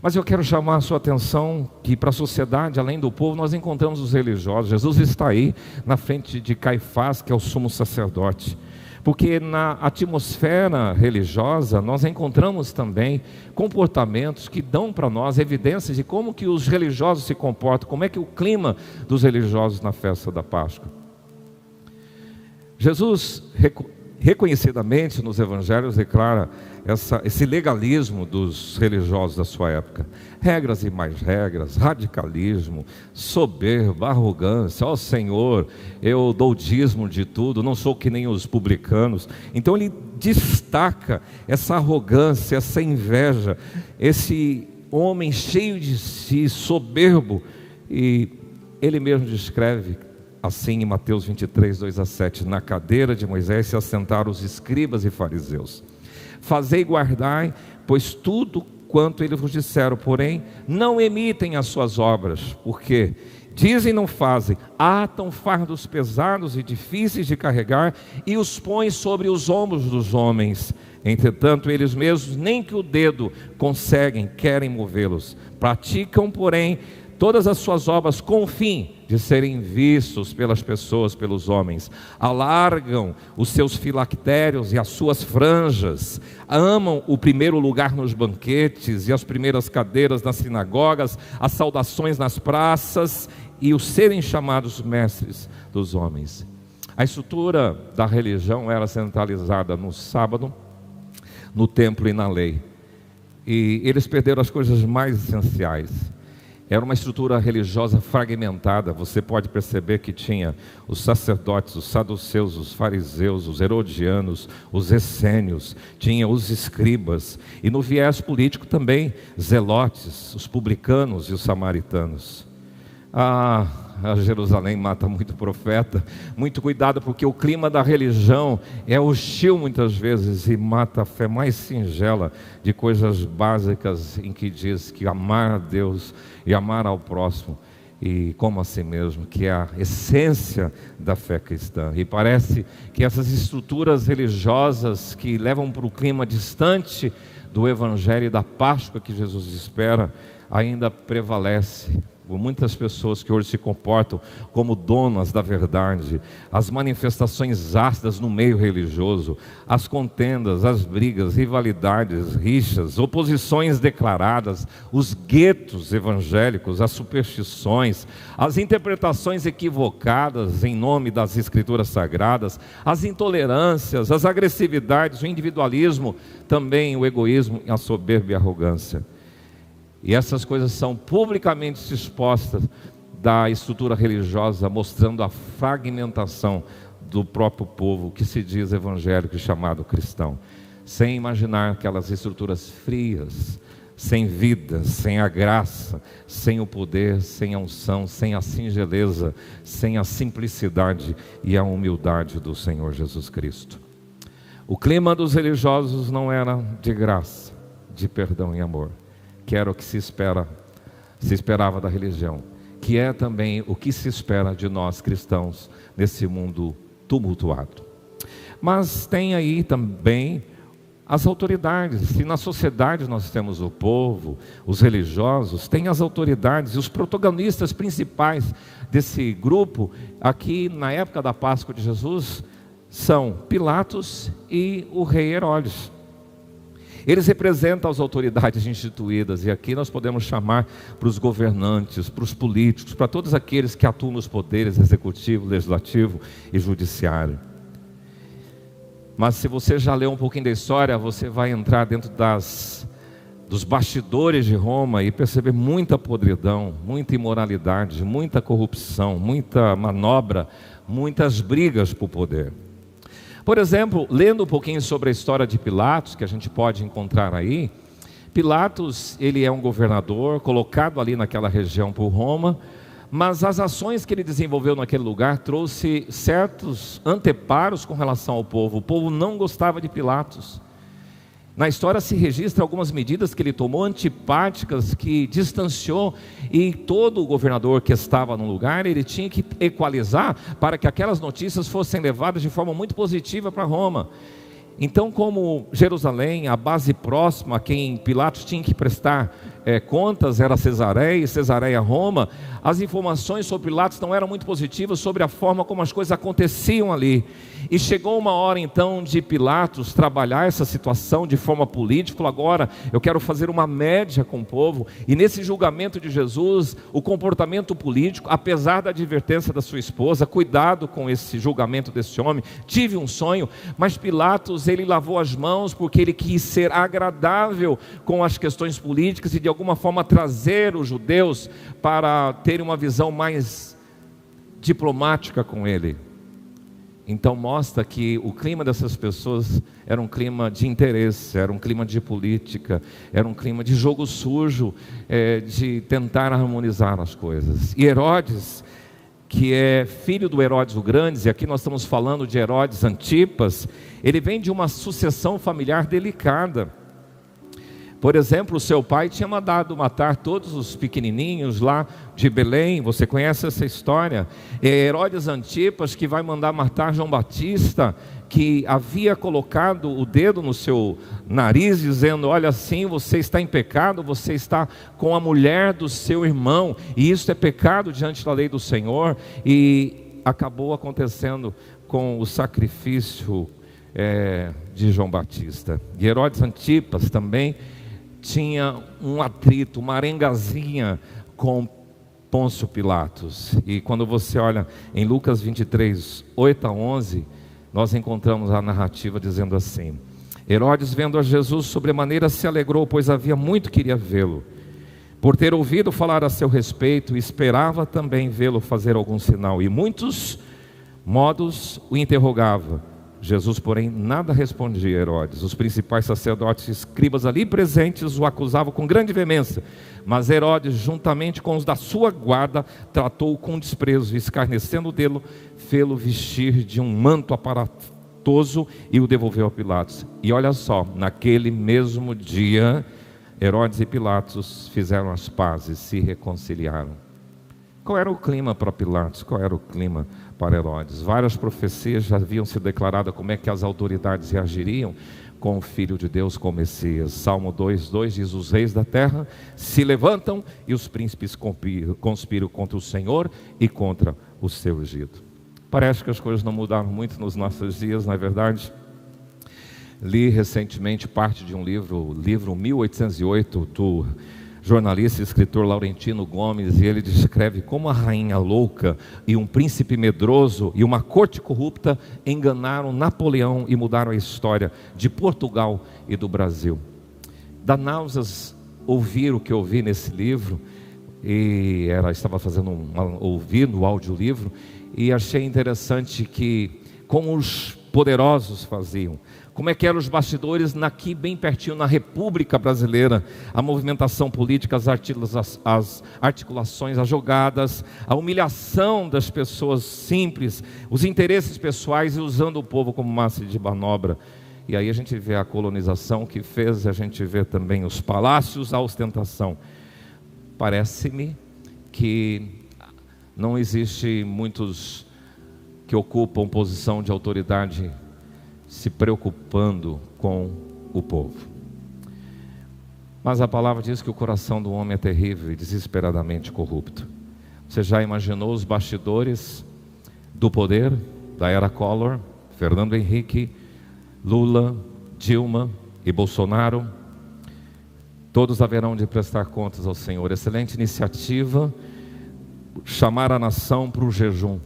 Speaker 8: Mas eu quero chamar a sua atenção que para a sociedade, além do povo, nós encontramos os religiosos. Jesus está aí na frente de Caifás, que é o sumo sacerdote. Porque na atmosfera religiosa nós encontramos também comportamentos que dão para nós evidências de como que os religiosos se comportam, como é que o clima dos religiosos na festa da Páscoa. Jesus reconhecidamente nos evangelhos declara esse legalismo dos religiosos da sua época. Regras e mais regras, radicalismo, soberba, arrogância. Ó Senhor, eu dou o dízimo de tudo, não sou que nem os publicanos. Então ele destaca essa arrogância, essa inveja, esse homem cheio de si, soberbo. E ele mesmo descreve assim em Mateus 23, 2-7: na cadeira de Moisés se assentaram os escribas e fariseus. Fazei e guardai, pois tudo quanto eles vos disseram, porém não imitem as suas obras, porque dizem e não fazem, atam fardos pesados e difíceis de carregar e os põem sobre os ombros dos homens. Entretanto, eles mesmos nem que o dedo conseguem, querem movê-los. Praticam, porém, todas as suas obras com o fim de serem vistos pelas pessoas, pelos homens. Alargam os seus filactérios e as suas franjas. Amam o primeiro lugar nos banquetes e as primeiras cadeiras nas sinagogas, as saudações nas praças e os serem chamados mestres dos homens. A estrutura da religião era centralizada no sábado, no templo e na lei. E eles perderam as coisas mais essenciais. Era uma estrutura religiosa fragmentada. Você pode perceber que tinha os sacerdotes, os saduceus, os fariseus, os herodianos, os essênios, tinha os escribas, e no viés político também, zelotes, os publicanos e os samaritanos. A Jerusalém mata muito profeta. Muito cuidado, porque o clima da religião é hostil muitas vezes e mata a fé mais singela de coisas básicas, em que diz que amar a Deus e amar ao próximo e como a si mesmo, que é a essência da fé cristã. E parece que essas estruturas religiosas que levam para o clima distante do evangelho e da Páscoa que Jesus espera, ainda prevalece. Muitas pessoas que hoje se comportam como donas da verdade, as manifestações ácidas no meio religioso, as contendas, as brigas, rivalidades, rixas, oposições declaradas, os guetos evangélicos, as superstições, as interpretações equivocadas em nome das escrituras sagradas, as intolerâncias, as agressividades, o individualismo, também o egoísmo, a soberba e a arrogância. E essas coisas são publicamente expostas da estrutura religiosa, mostrando a fragmentação do próprio povo que se diz evangélico e chamado cristão, sem imaginar aquelas estruturas frias, sem vida, sem a graça, sem o poder, sem a unção, sem a singeleza, sem a simplicidade e a humildade do Senhor Jesus Cristo. O clima dos religiosos não era de graça, de perdão e amor, que era o que se esperava da religião, que é também o que se espera de nós cristãos nesse mundo tumultuado. Mas tem aí também as autoridades. Se na sociedade nós temos o povo, os religiosos, tem as autoridades e os protagonistas principais desse grupo, aqui na época da Páscoa de Jesus, são Pilatos e o rei Herodes. Eles representam as autoridades instituídas, e aqui nós podemos chamar para os governantes, para os políticos, para todos aqueles que atuam nos poderes executivo, legislativo e judiciário. Mas se você já leu um pouquinho da história, você vai entrar dentro dos bastidores de Roma e perceber muita podridão, muita imoralidade, muita corrupção, muita manobra, muitas brigas por poder. Por exemplo, lendo um pouquinho sobre a história de Pilatos, que a gente pode encontrar aí, Pilatos, ele é um governador colocado ali naquela região por Roma, mas as ações que ele desenvolveu naquele lugar trouxe certos anteparos com relação ao povo. O povo não gostava de Pilatos. Na história se registra algumas medidas que ele tomou antipáticas, que distanciou, e todo o governador que estava no lugar, ele tinha que equalizar para que aquelas notícias fossem levadas de forma muito positiva para Roma. Então, como Jerusalém, a base próxima a quem Pilatos tinha que prestar contas era Cesareia e Cesareia Roma, as informações sobre Pilatos não eram muito positivas sobre a forma como as coisas aconteciam ali. E chegou uma hora então de Pilatos trabalhar essa situação de forma política. Falou: agora eu quero fazer uma média com o povo. E nesse julgamento de Jesus, o comportamento político, apesar da advertência da sua esposa, cuidado com esse julgamento desse homem, tive um sonho, mas Pilatos, ele lavou as mãos porque ele quis ser agradável com as questões políticas e de alguma forma trazer os judeus para terem uma visão mais diplomática com ele. Então mostra que o clima dessas pessoas era um clima de interesse, era um clima de política, era um clima de jogo sujo, de tentar harmonizar as coisas. E Herodes, que é filho do Herodes o Grande, e aqui nós estamos falando de Herodes Antipas, ele vem de uma sucessão familiar delicada. Por exemplo, o seu pai tinha mandado matar todos os pequenininhos lá de Belém. Você conhece essa história? É Herodes Antipas que vai mandar matar João Batista, que havia colocado o dedo no seu nariz, dizendo: olha, assim você está em pecado, você está com a mulher do seu irmão, e isso é pecado diante da lei do Senhor. E acabou acontecendo com o sacrifício de João Batista. E Herodes Antipas também tinha um atrito, uma arengazinha com Pôncio Pilatos. E quando você olha em Lucas 23, 8-11, nós encontramos a narrativa dizendo assim: Herodes, vendo a Jesus sobremaneira, se alegrou, pois havia muito queria vê-lo, por ter ouvido falar a seu respeito, e esperava também vê-lo fazer algum sinal, e muitos modos o interrogava. Jesus, porém, nada respondia a Herodes. Os principais sacerdotes e escribas ali presentes o acusavam com grande veemência, mas Herodes, juntamente com os da sua guarda, tratou-o com desprezo, e escarnecendo dele, fê-lo vestir de um manto aparatoso e o devolveu a Pilatos. E olha só, naquele mesmo dia, Herodes e Pilatos fizeram as pazes, se reconciliaram. Qual era o clima para Pilatos? Qual era o clima para Herodes? Várias profecias já haviam sido declaradas como é que as autoridades reagiriam com o Filho de Deus, com o Messias. Salmo 2:2 diz: os reis da terra se levantam e os príncipes conspiram contra o Senhor e contra o seu ungido. Parece que as coisas não mudaram muito nos nossos dias, não é verdade? Li recentemente parte de um livro 1808, do jornalista e escritor Laurentino Gomes, e ele descreve como a rainha louca e um príncipe medroso e uma corte corrupta enganaram Napoleão e mudaram a história de Portugal e do Brasil. Dá náuseas ouvir o que eu ouvi nesse livro, e estava fazendo ouvindo o audiolivro, e achei interessante que como os poderosos faziam, como é que eram os bastidores aqui bem pertinho na República Brasileira, a movimentação política, as articulações, as jogadas, a humilhação das pessoas simples, os interesses pessoais, e usando o povo como massa de manobra. E aí a gente vê a colonização que fez, a gente vê também os palácios, a ostentação. Parece-me que não existe muitos que ocupam posição de autoridade se preocupando com o povo. Mas a palavra diz que o coração do homem é terrível e desesperadamente corrupto. Você já imaginou os bastidores do poder da era Collor, Fernando Henrique, Lula, Dilma e Bolsonaro? Todos haverão de prestar contas ao Senhor. Excelente iniciativa, chamar a nação para o jejum.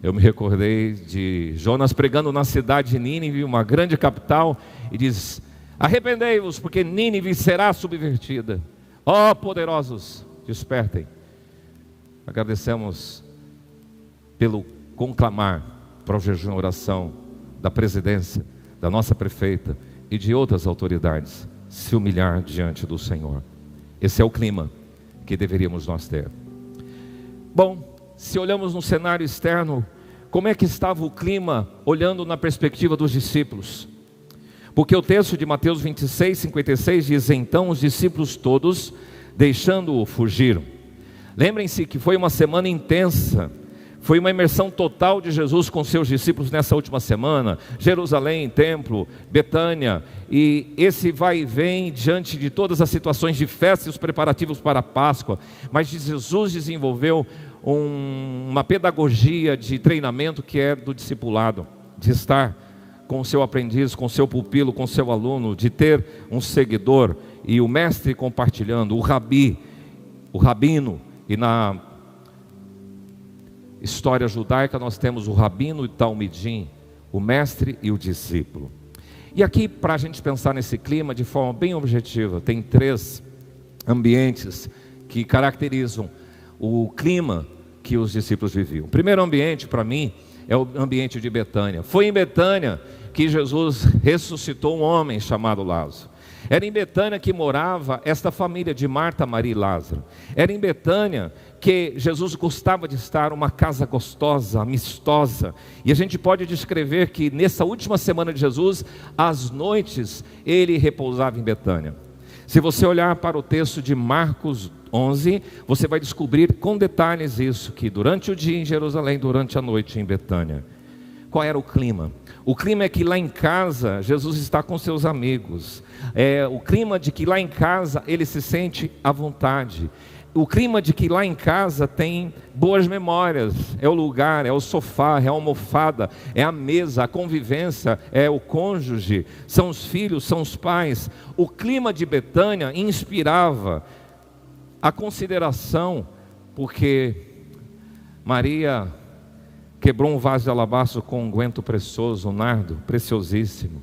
Speaker 8: Eu me recordei de Jonas pregando na cidade de Nínive, uma grande capital, e diz: arrependei-vos, porque Nínive será subvertida. Ó poderosos, despertem. Agradecemos pelo conclamar para o jejum e oração da presidência, da nossa prefeita e de outras autoridades, se humilhar diante do Senhor. Esse é o clima que deveríamos nós ter. Bom, se olhamos no cenário externo, como é que estava o clima olhando na perspectiva dos discípulos? Porque o texto de Mateus 26, 56 diz: então os discípulos todos, deixando-o, fugiram. Lembrem-se que foi uma semana intensa, Foi uma imersão total de Jesus com seus discípulos nessa última semana. Jerusalém, templo, Betânia. E esse vai e vem diante de todas as situações de festa e os preparativos para a Páscoa. Mas Jesus desenvolveu uma pedagogia de treinamento que é do discipulado. De estar com o seu aprendiz, com o seu pupilo, com o seu aluno. De ter um seguidor e o mestre compartilhando, o rabi, o rabino. E na história judaica nós temos o rabino e o talmidim, o mestre e o discípulo. E aqui, para a gente pensar nesse clima de forma bem objetiva, tem 3 ambientes que caracterizam o clima que os discípulos viviam. O primeiro ambiente, para mim, é o ambiente de Betânia. Foi em Betânia que Jesus ressuscitou um homem chamado Lázaro. Era em Betânia que morava esta família de Marta, Maria e Lázaro. Era em Betânia que Jesus gostava de estar, uma casa gostosa, amistosa. E a gente pode descrever que nessa última semana de Jesus, às noites, ele repousava em Betânia. Se você olhar para o texto de Marcos 11, você vai descobrir com detalhes isso, que durante o dia em Jerusalém, durante a noite em Betânia. Qual era o clima? O clima é que lá em casa, Jesus está com seus amigos. O clima de que lá em casa, ele se sente à vontade. O clima de que lá em casa tem boas memórias. É o lugar, é o sofá, é a almofada, é a mesa, a convivência, é o cônjuge, são os filhos, são os pais. O clima de Betânia inspirava a consideração, porque Maria quebrou um vaso de alabastro com um unguento precioso, um nardo preciosíssimo.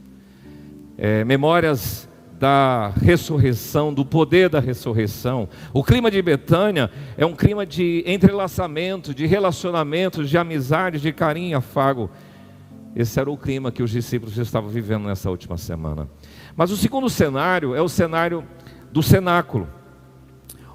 Speaker 8: Memórias da ressurreição, do poder da ressurreição. O clima de Betânia é um clima de entrelaçamento, de relacionamentos, de amizade, de carinho e afago. Esse era o clima que os discípulos estavam vivendo nessa última semana. Mas o segundo cenário é o cenário do cenáculo,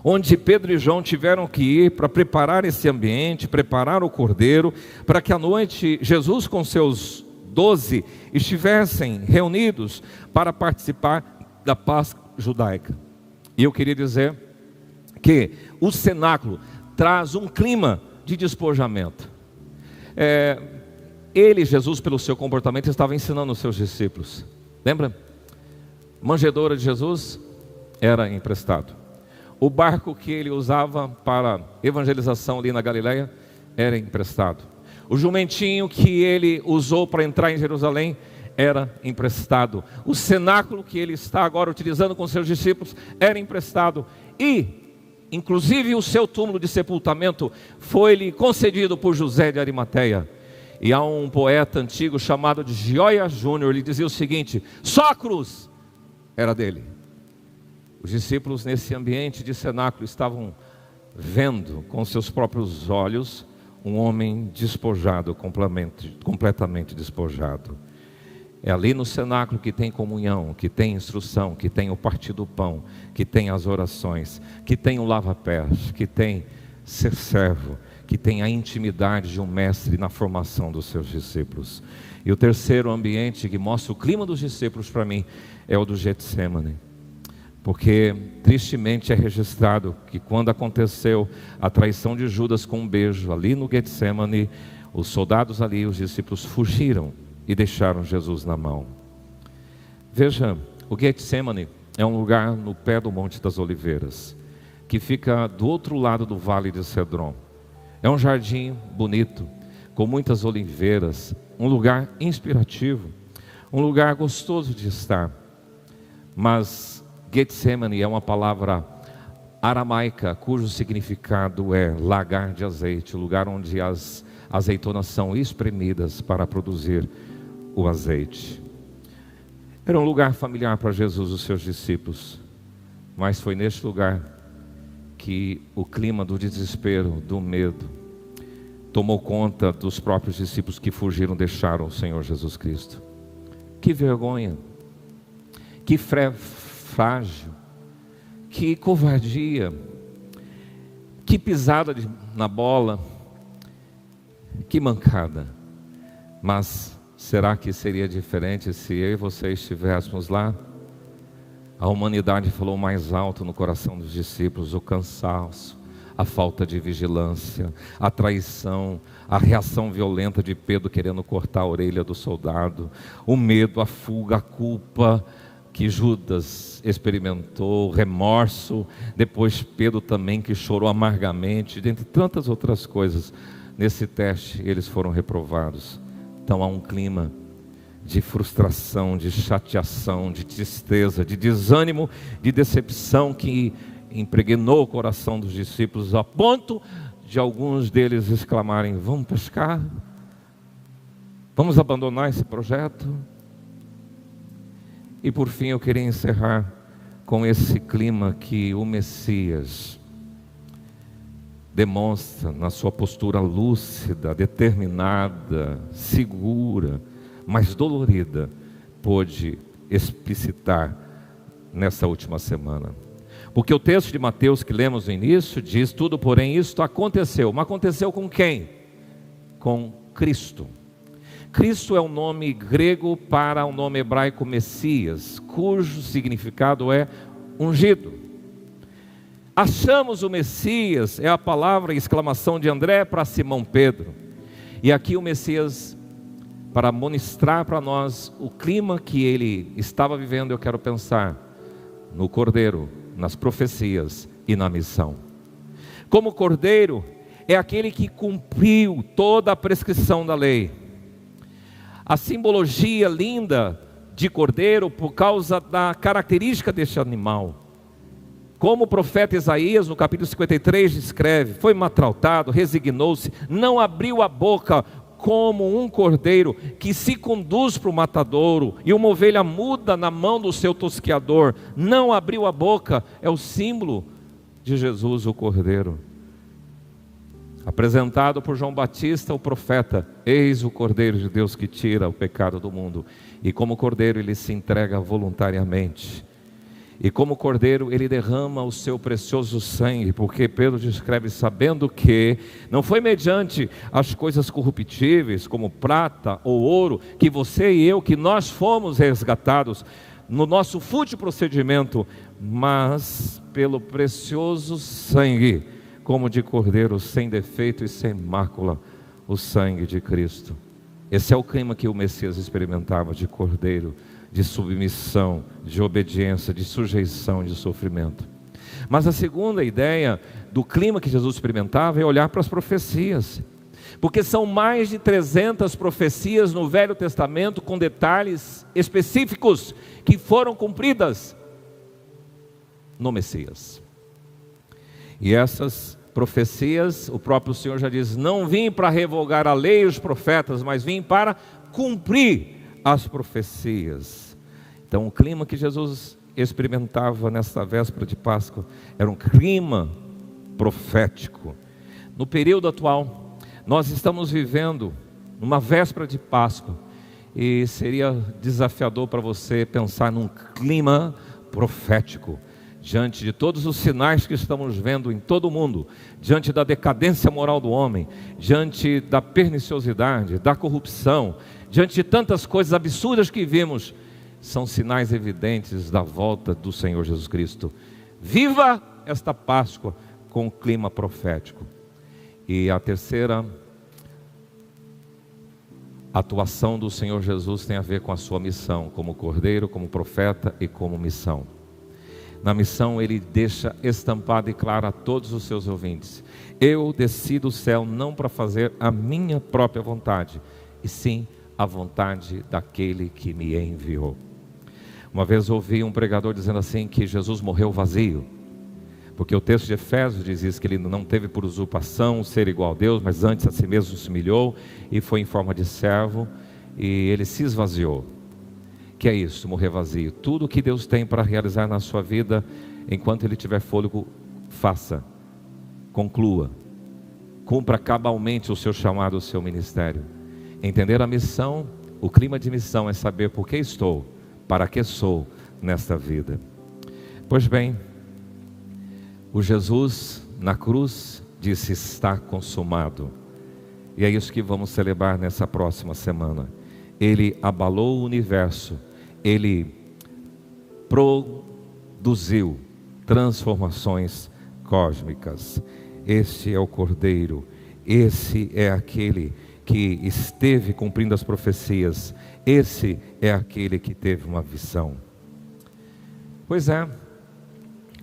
Speaker 8: onde Pedro e João tiveram que ir para preparar esse ambiente, preparar o cordeiro, para que à noite Jesus com seus 12 estivessem reunidos para participar da Páscoa judaica. E eu queria dizer que o cenáculo traz um clima de despojamento. Jesus, pelo seu comportamento, estava ensinando os seus discípulos. Lembra? Manjedoura de Jesus era emprestado. O barco que ele usava para evangelização ali na Galileia era emprestado. O jumentinho que ele usou para entrar em Jerusalém era emprestado. O cenáculo que ele está agora utilizando com seus discípulos era emprestado. E, inclusive, o seu túmulo de sepultamento foi-lhe concedido por José de Arimateia. E há um poeta antigo chamado de Gioia Júnior, ele dizia o seguinte: só a cruz era dele. Os discípulos nesse ambiente de cenáculo estavam vendo com seus próprios olhos um homem despojado, completamente despojado. É ali no cenáculo que tem comunhão, que tem instrução, que tem o partir do pão, que tem as orações, que tem o lava-pés, que tem ser servo, que tem a intimidade de um mestre na formação dos seus discípulos. E o terceiro ambiente que mostra o clima dos discípulos para mim é o do Getsemane. Porque tristemente é registrado que quando aconteceu a traição de Judas com um beijo ali no Getsemane, os soldados ali, os discípulos fugiram e deixaram Jesus na mão. Veja, o Getsemane é um lugar no pé do Monte das Oliveiras, que fica do outro lado do Vale de Cedron. É um jardim bonito, com muitas oliveiras, um lugar inspirativo, um lugar gostoso de estar. Mas Getsemane é uma palavra aramaica, cujo significado é lagar de azeite, o lugar onde as azeitonas são espremidas para produzir o azeite. Era um lugar familiar para Jesus e os seus discípulos, mas foi neste lugar que o clima do desespero, do medo, tomou conta dos próprios discípulos que fugiram, deixaram o Senhor Jesus Cristo. Que vergonha, que frágil, que covardia, que pisada na bola, que mancada. Mas será que seria diferente se eu e você estivéssemos lá? A humanidade falou mais alto no coração dos discípulos: o cansaço, a falta de vigilância, a traição, a reação violenta de Pedro querendo cortar a orelha do soldado, o medo, a fuga, a culpa que Judas experimentou, o remorso, depois Pedro também que chorou amargamente, dentre tantas outras coisas. Nesse teste eles foram reprovados. Então há um clima de frustração, de chateação, de tristeza, de desânimo, de decepção que impregnou o coração dos discípulos, a ponto de alguns deles exclamarem: vamos pescar? Vamos abandonar esse projeto? E por fim eu queria encerrar com esse clima que o Messias demonstra na sua postura lúcida, determinada, segura, mas dolorida, pôde explicitar nessa última semana. Porque o texto de Mateus que lemos no início diz: tudo porém isto aconteceu. Mas aconteceu com quem? Com Cristo. Cristo é o nome grego para o nome hebraico Messias, cujo significado é ungido. Achamos o Messias, é a palavra, a exclamação de André para Simão Pedro. E aqui o Messias, para ministrar para nós o clima que ele estava vivendo, eu quero pensar no Cordeiro, nas profecias e na missão. Como Cordeiro, é aquele que cumpriu toda a prescrição da lei. A simbologia linda de Cordeiro por causa da característica deste animal. Como o profeta Isaías no capítulo 53 descreve: foi maltratado, resignou-se, não abriu a boca, como um cordeiro que se conduz para o matadouro, e uma ovelha muda na mão do seu tosqueador, não abriu a boca. É o símbolo de Jesus, o Cordeiro, apresentado por João Batista, o profeta: eis o Cordeiro de Deus que tira o pecado do mundo. E como Cordeiro ele se entrega voluntariamente, e como Cordeiro ele derrama o seu precioso sangue, porque Pedro descreve: sabendo que não foi mediante as coisas corruptíveis, como prata ou ouro, que você e eu, que nós fomos resgatados no nosso fútil procedimento, mas pelo precioso sangue, como de Cordeiro sem defeito e sem mácula, o sangue de Cristo. Esse é o clima que o Messias experimentava, de Cordeiro, de submissão, de obediência, de sujeição, de sofrimento. Mas a segunda ideia do clima que Jesus experimentava é olhar para as profecias, porque são mais de 300 profecias no Velho Testamento com detalhes específicos que foram cumpridas no Messias. E essas profecias, o próprio Senhor já diz: não vim para revogar a lei e os profetas, mas vim para cumprir as profecias. Então o clima que Jesus experimentava nesta véspera de Páscoa era um clima profético. No período atual, nós estamos vivendo uma véspera de Páscoa, e seria desafiador para você pensar num clima profético, diante de todos os sinais que estamos vendo em todo o mundo, diante da decadência moral do homem, diante da perniciosidade, da corrupção, diante de tantas coisas absurdas que vimos. São sinais evidentes da volta do Senhor Jesus Cristo. Viva esta Páscoa com o clima profético. E a terceira atuação do Senhor Jesus tem a ver com a sua missão, como Cordeiro, como profeta e como missão. Na missão ele deixa estampado e claro a todos os seus ouvintes: eu desci do céu não para fazer a minha própria vontade, e sim a vontade daquele que me enviou. Uma vez ouvi um pregador dizendo assim, que Jesus morreu vazio, porque o texto de Efésios diz isso, que ele não teve por usurpação ser igual a Deus, mas antes a si mesmo se humilhou e foi em forma de servo, e ele se esvaziou. Que é isso, morrer vazio? Tudo que Deus tem para realizar na sua vida, enquanto Ele tiver fôlego, faça, conclua, cumpra cabalmente o seu chamado, o seu ministério. Entender a missão, o clima de missão é saber por que estou, para que sou nesta vida. Pois bem, o Jesus na cruz disse: está consumado. E é isso que vamos celebrar nessa próxima semana. Ele abalou o universo, Ele produziu transformações cósmicas. Este é o Cordeiro, esse é aquele que esteve cumprindo as profecias, esse é aquele que teve uma visão. Pois é,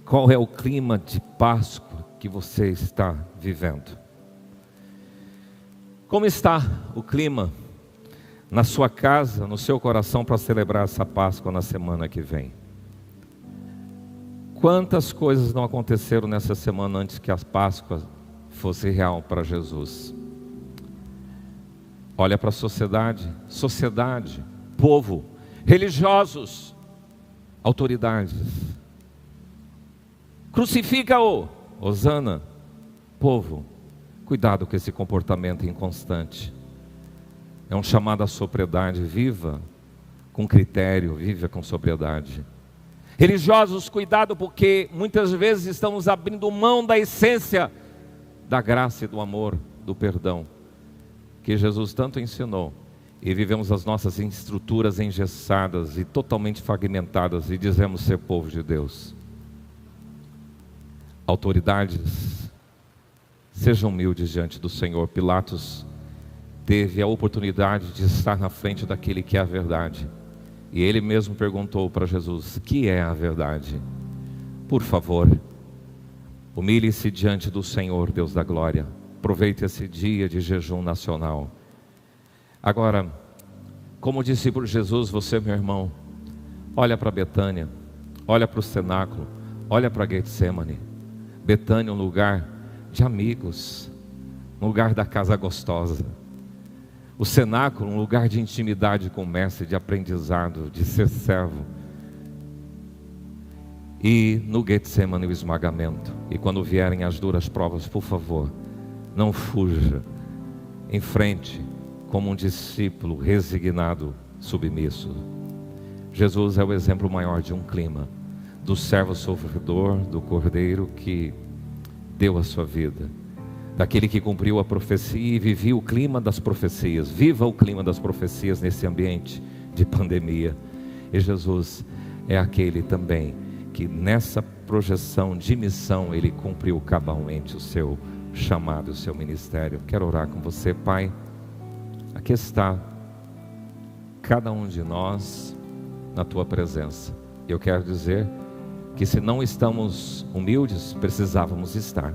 Speaker 8: qual é o clima de Páscoa que você está vivendo? Como está o clima na sua casa, no seu coração, para celebrar essa Páscoa na semana que vem? Quantas coisas não aconteceram nessa semana antes que a Páscoa fosse real para Jesus? Olha para a sociedade, povo, religiosos, autoridades. Crucifica-o, Hosana, povo. Cuidado com esse comportamento inconstante. É um chamado à sobriedade. Viva com critério, viva com sobriedade. Religiosos, cuidado, porque muitas vezes estamos abrindo mão da essência da graça e do amor, do perdão, que Jesus tanto ensinou. E vivemos as nossas estruturas engessadas e totalmente fragmentadas e dizemos ser povo de Deus. Autoridades, sejam humildes diante do Senhor. Pilatos teve a oportunidade de estar na frente daquele que é a verdade. E ele mesmo perguntou para Jesus: que é a verdade? Por favor, humilhe-se diante do Senhor, Deus da glória. Aproveite esse dia de jejum nacional. Agora, como discípulo de Jesus, você, meu irmão, olha para Betânia, olha para o cenáculo, olha para Getsemane. Betânia é um lugar de amigos, um lugar da casa gostosa. O cenáculo, um lugar de intimidade com o mestre, de aprendizado, de ser servo. E no Getsemane o esmagamento. E quando vierem as duras provas, por favor, não fuja. Enfrente como um discípulo resignado, submisso. Jesus é o exemplo maior de um clima, do servo sofredor, do cordeiro que deu a sua vida, daquele que cumpriu a profecia e vivia o clima das profecias. Viva o clima das profecias nesse ambiente de pandemia. E Jesus é aquele também que nessa projeção de missão ele cumpriu cabalmente o seu chamado, o seu ministério. Quero orar com você, Pai. Aqui está cada um de nós na tua presença. Eu quero dizer que se não estamos humildes, precisávamos estar.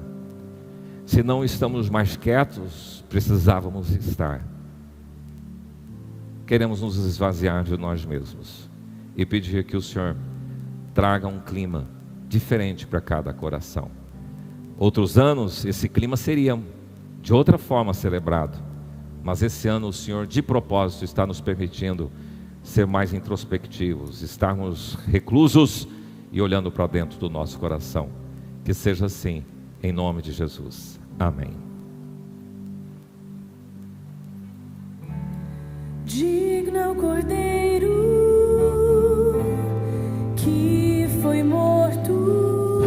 Speaker 8: Se não estamos mais quietos, precisávamos estar. Queremos nos esvaziar de nós mesmos e pedir que o Senhor traga um clima diferente para cada coração. Outros anos, esse clima seria de outra forma celebrado, mas esse ano o Senhor, de propósito, está nos permitindo ser mais introspectivos, estarmos reclusos e olhando para dentro do nosso coração. Que seja assim, em nome de Jesus. Amém.
Speaker 3: Digno é o Cordeiro que foi morto,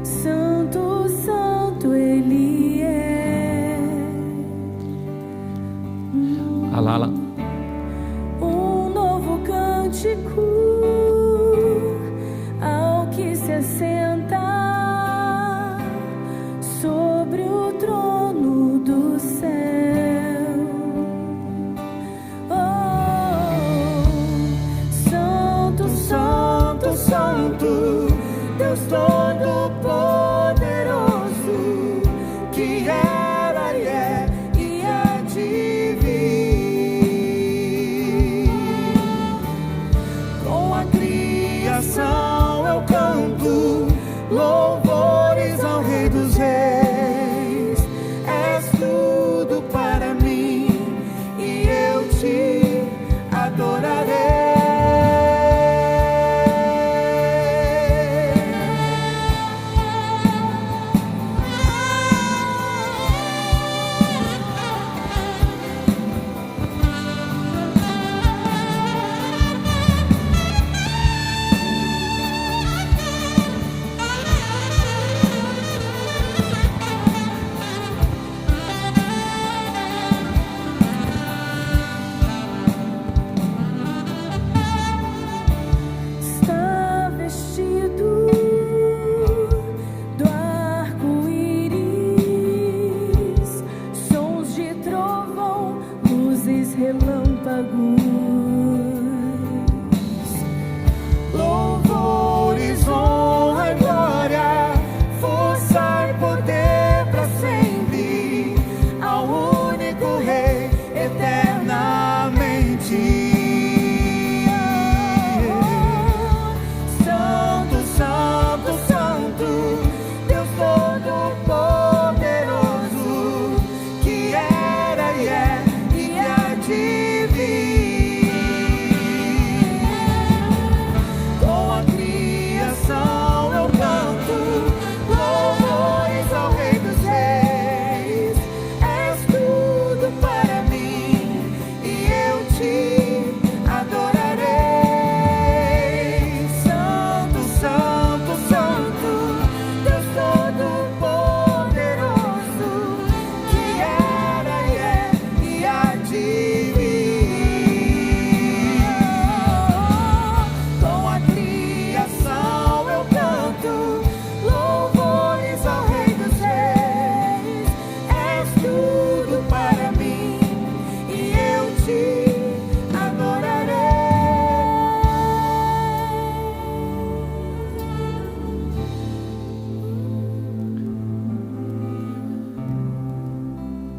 Speaker 3: santo, santo Ele é.
Speaker 8: Alala.
Speaker 3: Um novo cântico ao que se assenta sobre o trono do céu. Santo, santo, santo, Deus Todo-Poderoso, que era e há de vir. Com a criação eu canto louvores ao Rei dos Reis. És tudo para mim e eu te adorarei.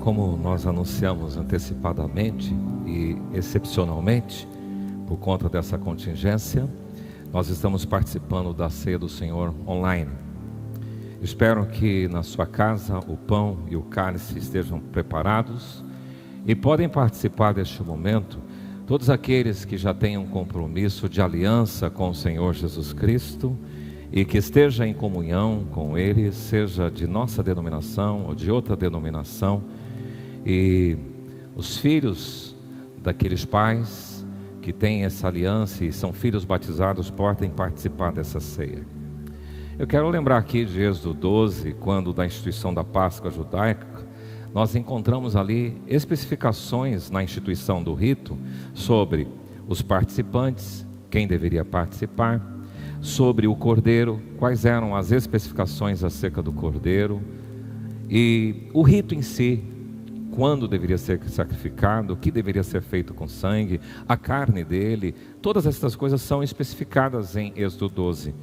Speaker 8: como nós anunciamos antecipadamente e excepcionalmente, por conta dessa contingência, nós estamos participando da Ceia do Senhor online. Espero que na sua casa o pão e o cálice estejam preparados e podem participar deste momento todos aqueles que já têm um compromisso de aliança com o Senhor Jesus Cristo e que esteja em comunhão com Ele, seja de nossa denominação ou de outra denominação, e os filhos daqueles pais que têm essa aliança e são filhos batizados podem participar dessa ceia. Eu quero lembrar aqui de Êxodo 12, quando da instituição da Páscoa judaica, nós encontramos ali especificações na instituição do rito sobre os participantes, quem deveria participar, sobre o cordeiro, quais eram as especificações acerca do cordeiro, e o rito em si, quando deveria ser sacrificado, o que deveria ser feito com sangue, a carne dele, todas essas coisas são especificadas em Êxodo 12.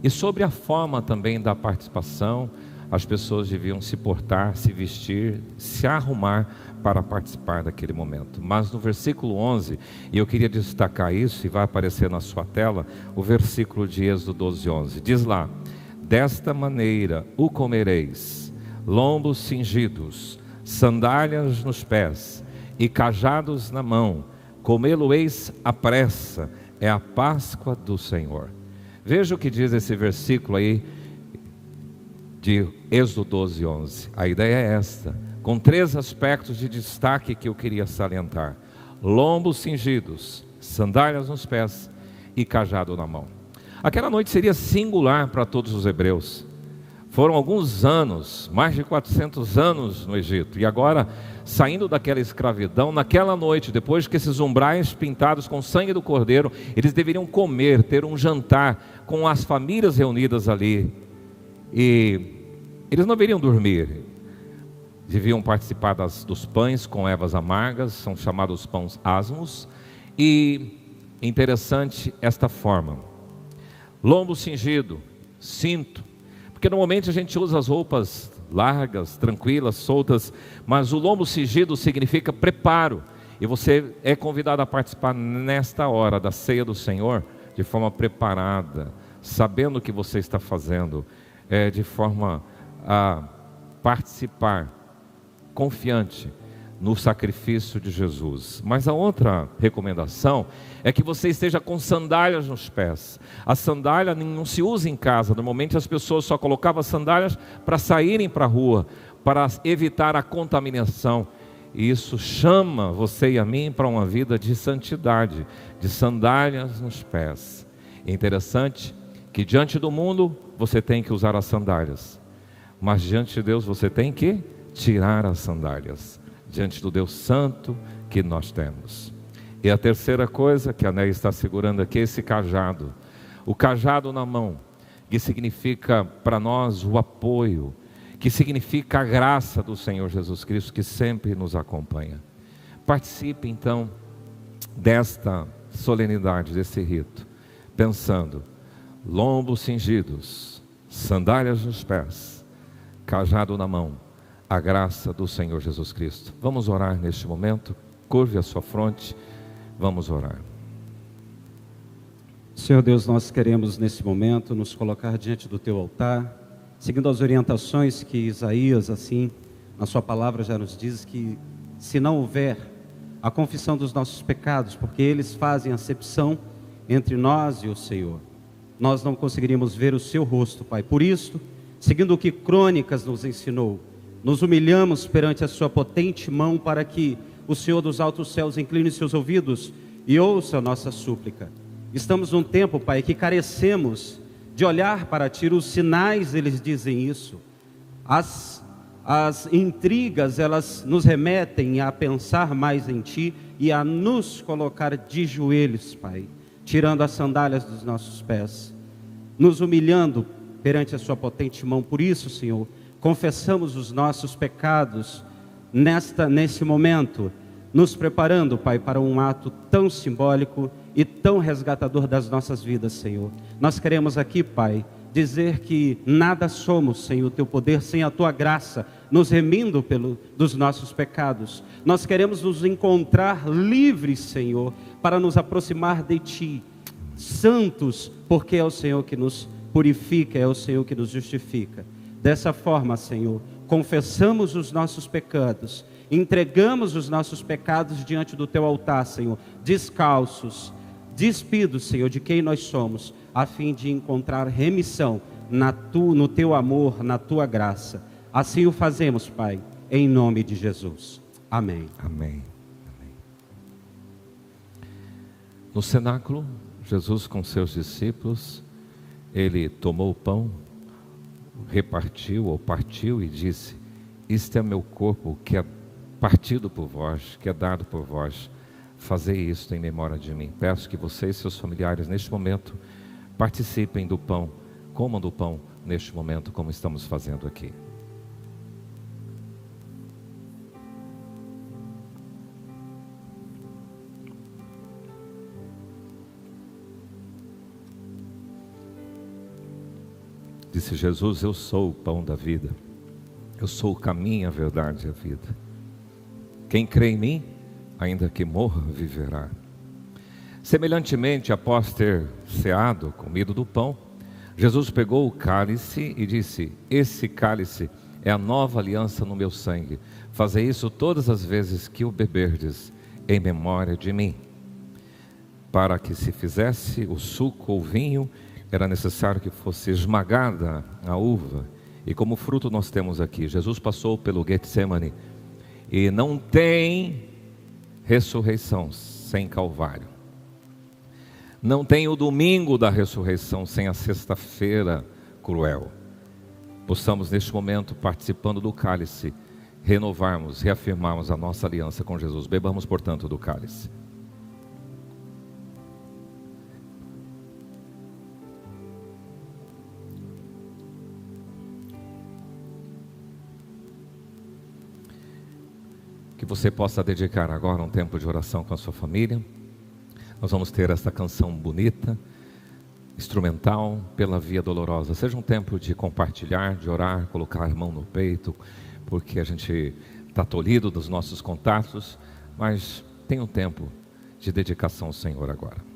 Speaker 8: E sobre a forma também da participação, as pessoas deviam se portar, se vestir, se arrumar para participar daquele momento. Mas no versículo 11, e eu queria destacar isso, e vai aparecer na sua tela, o versículo de Êxodo 12, 11. Diz lá: desta maneira o comereis, lombos cingidos, sandálias nos pés e cajados na mão, comê-lo-eis à pressa, é a Páscoa do Senhor. Veja o que diz esse versículo aí, de Êxodo 12, 11. A ideia é esta, com 3 aspectos de destaque que eu queria salientar: lombos cingidos, sandálias nos pés e cajado na mão. Aquela noite seria singular para todos os hebreus. Foram alguns anos, mais de 400 anos no Egito, e agora, saindo daquela escravidão, naquela noite, depois que esses umbrais pintados com sangue do cordeiro, eles deveriam comer, ter um jantar com as famílias reunidas ali. E eles não deveriam dormir, deviam participar dos pães com ervas amargas, são chamados pães asmos. E interessante esta forma: lombo cingido, cinto, porque normalmente a gente usa as roupas largas, tranquilas, soltas, mas o lombo cingido significa preparo, e você é convidado a participar nesta hora da ceia do Senhor de forma preparada, sabendo o que você está fazendo, de forma a participar confiante no sacrifício de Jesus. Mas a outra recomendação é que você esteja com sandálias nos pés. A sandália não se usa em casa. Normalmente as pessoas só colocavam sandálias para saírem para a rua, para evitar a contaminação. E isso chama você e a mim para uma vida de santidade, de sandálias nos pés. É interessante que diante do mundo você tem que usar as sandálias, mas diante de Deus você tem que tirar as sandálias, diante do Deus Santo que nós temos. E a terceira coisa que a Néia está segurando aqui é esse cajado, o cajado na mão, que significa para nós o apoio, que significa a graça do Senhor Jesus Cristo, que sempre nos acompanha. Participe então desta solenidade, desse rito, pensando: lombos cingidos, sandálias nos pés, cajado na mão, a graça do Senhor Jesus Cristo. Vamos orar neste momento. Curve a sua fronte, vamos orar.
Speaker 9: Senhor Deus, nós queremos nesse momento nos colocar diante do teu altar, seguindo as orientações que Isaías, assim, na sua palavra já nos diz que se não houver a confissão dos nossos pecados, porque eles fazem acepção entre nós e o Senhor, nós não conseguiríamos ver o seu rosto, Pai. Por isso, seguindo o que Crônicas nos ensinou, nos humilhamos perante a sua potente mão para que o Senhor dos altos céus incline seus ouvidos e ouça a nossa súplica. Estamos num tempo, Pai, que carecemos de olhar para Ti. Os sinais, eles dizem isso. As intrigas, elas nos remetem a pensar mais em Ti e a nos colocar de joelhos, Pai, tirando as sandálias dos nossos pés, nos humilhando perante a sua potente mão. Por isso, Senhor, confessamos os nossos pecados nesse momento, nos preparando, Pai, para um ato tão simbólico e tão resgatador das nossas vidas, Senhor. Nós queremos aqui, Pai, dizer que nada somos sem o Teu poder, sem a Tua graça, nos remindo dos nossos pecados. Nós queremos nos encontrar livres, Senhor, para nos aproximar de Ti, santos, porque é o Senhor que nos purifica, é o Senhor que nos justifica. Dessa forma, Senhor, confessamos os nossos pecados, entregamos os nossos pecados diante do Teu altar, Senhor, descalços, despidos, Senhor, de quem nós somos, a fim de encontrar remissão no Teu amor, na Tua graça. Assim o fazemos, Pai, em nome de Jesus. Amém.
Speaker 8: Amém. Amém. No cenáculo, Jesus com seus discípulos, ele tomou o pão, repartiu ou partiu e disse: "Isto é meu corpo que é partido por vós, que é dado por vós. Fazei isto em memória de mim." Peço que vocês e seus familiares neste momento participem do pão, comam do pão neste momento, como estamos fazendo aqui. Disse Jesus: "Eu sou o pão da vida, eu sou o caminho, a verdade e a vida. Quem crê em mim, ainda que morra, viverá." Semelhantemente, após ter ceado, comido do pão, Jesus pegou o cálice e disse: "Esse cálice é a nova aliança no meu sangue. Fazei isso todas as vezes que o beberdes, em memória de mim." Para que se fizesse o suco ou vinho, era necessário que fosse esmagada a uva. E como fruto nós temos aqui, Jesus passou pelo Getsemane. E não tem ressurreição sem Calvário. Não tem o domingo da ressurreição sem a sexta-feira cruel. Possamos neste momento, participando do cálice, renovarmos, reafirmarmos a nossa aliança com Jesus. Bebamos, portanto, do cálice. Que você possa dedicar agora um tempo de oração com a sua família. Nós vamos ter esta canção bonita, instrumental, Pela Via Dolorosa. Seja um tempo de compartilhar, de orar, colocar a mão no peito, porque a gente está tolhido dos nossos contatos, mas tem um tempo de dedicação ao Senhor agora.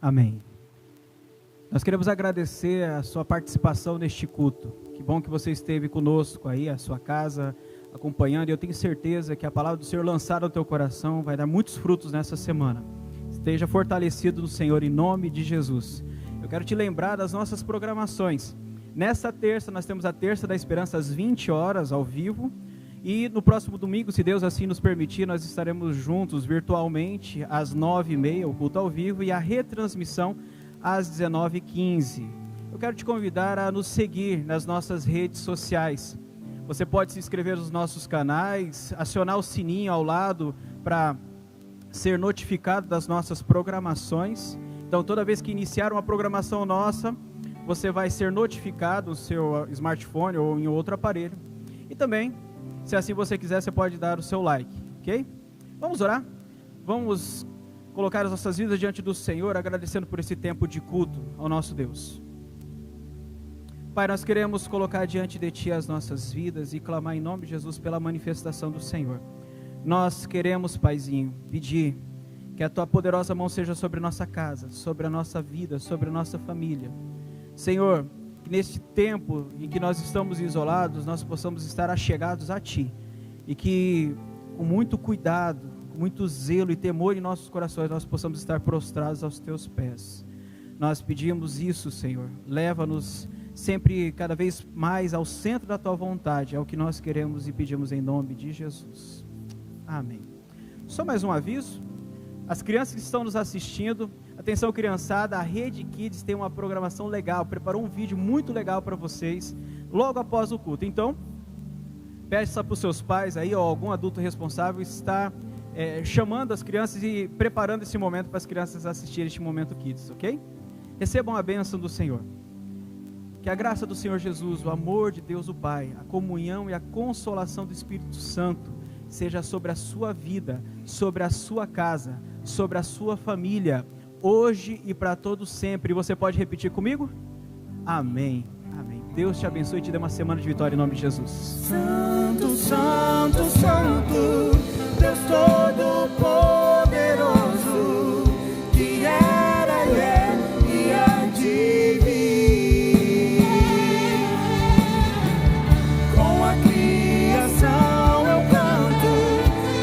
Speaker 10: Amém. Nós queremos agradecer a sua participação neste culto. Que bom que você esteve conosco aí, a sua casa, acompanhando. E eu tenho certeza que a palavra do Senhor lançada no teu coração vai dar muitos frutos nessa semana. Esteja fortalecido no Senhor em nome de Jesus. Eu quero te lembrar das nossas programações. Nesta terça, nós temos a Terça da Esperança às 20 horas, ao vivo. E no próximo domingo, se Deus assim nos permitir, nós estaremos juntos virtualmente às 9h30, o culto ao vivo, e a retransmissão às 19h15. Eu quero te convidar a nos seguir nas nossas redes sociais. Você pode se inscrever nos nossos canais, acionar o sininho ao lado para ser notificado das nossas programações. Então, toda vez que iniciar uma programação nossa, você vai ser notificado no seu smartphone ou em outro aparelho. E também, se assim você quiser, você pode dar o seu like, ok? Vamos orar? Vamos colocar as nossas vidas diante do Senhor, agradecendo por esse tempo de culto ao nosso Deus. Pai, nós queremos colocar diante de Ti as nossas vidas e clamar em nome de Jesus pela manifestação do Senhor. Nós queremos, Paizinho, pedir que a Tua poderosa mão seja sobre a nossa casa, sobre a nossa vida, sobre a nossa família. Senhor, que neste tempo em que nós estamos isolados, nós possamos estar achegados a Ti. E que com muito cuidado, com muito zelo e temor em nossos corações, nós possamos estar prostrados aos Teus pés. Nós pedimos isso, Senhor. Leva-nos sempre cada vez mais ao centro da Tua vontade. É o que nós queremos e pedimos em nome de Jesus. Amém. Só mais um aviso. As crianças que estão nos assistindo, atenção criançada, a Rede Kids tem uma programação legal, preparou um vídeo muito legal para vocês, logo após o culto. Então, peça para os seus pais aí, ou algum adulto responsável, estar chamando as crianças e preparando esse momento para as crianças assistirem este Momento Kids, ok? Recebam a bênção do Senhor. Que a graça do Senhor Jesus, o amor de Deus o Pai, a comunhão e a consolação do Espírito Santo seja sobre a sua vida, sobre a sua casa, sobre a sua família, hoje e para todos sempre. Você pode repetir comigo? Amém. Amém. Deus te abençoe e te dê uma semana de vitória em nome de Jesus.
Speaker 7: Santo, Santo, Santo, Deus Todo-Poderoso, que era e é e há de vir. Com a criação eu canto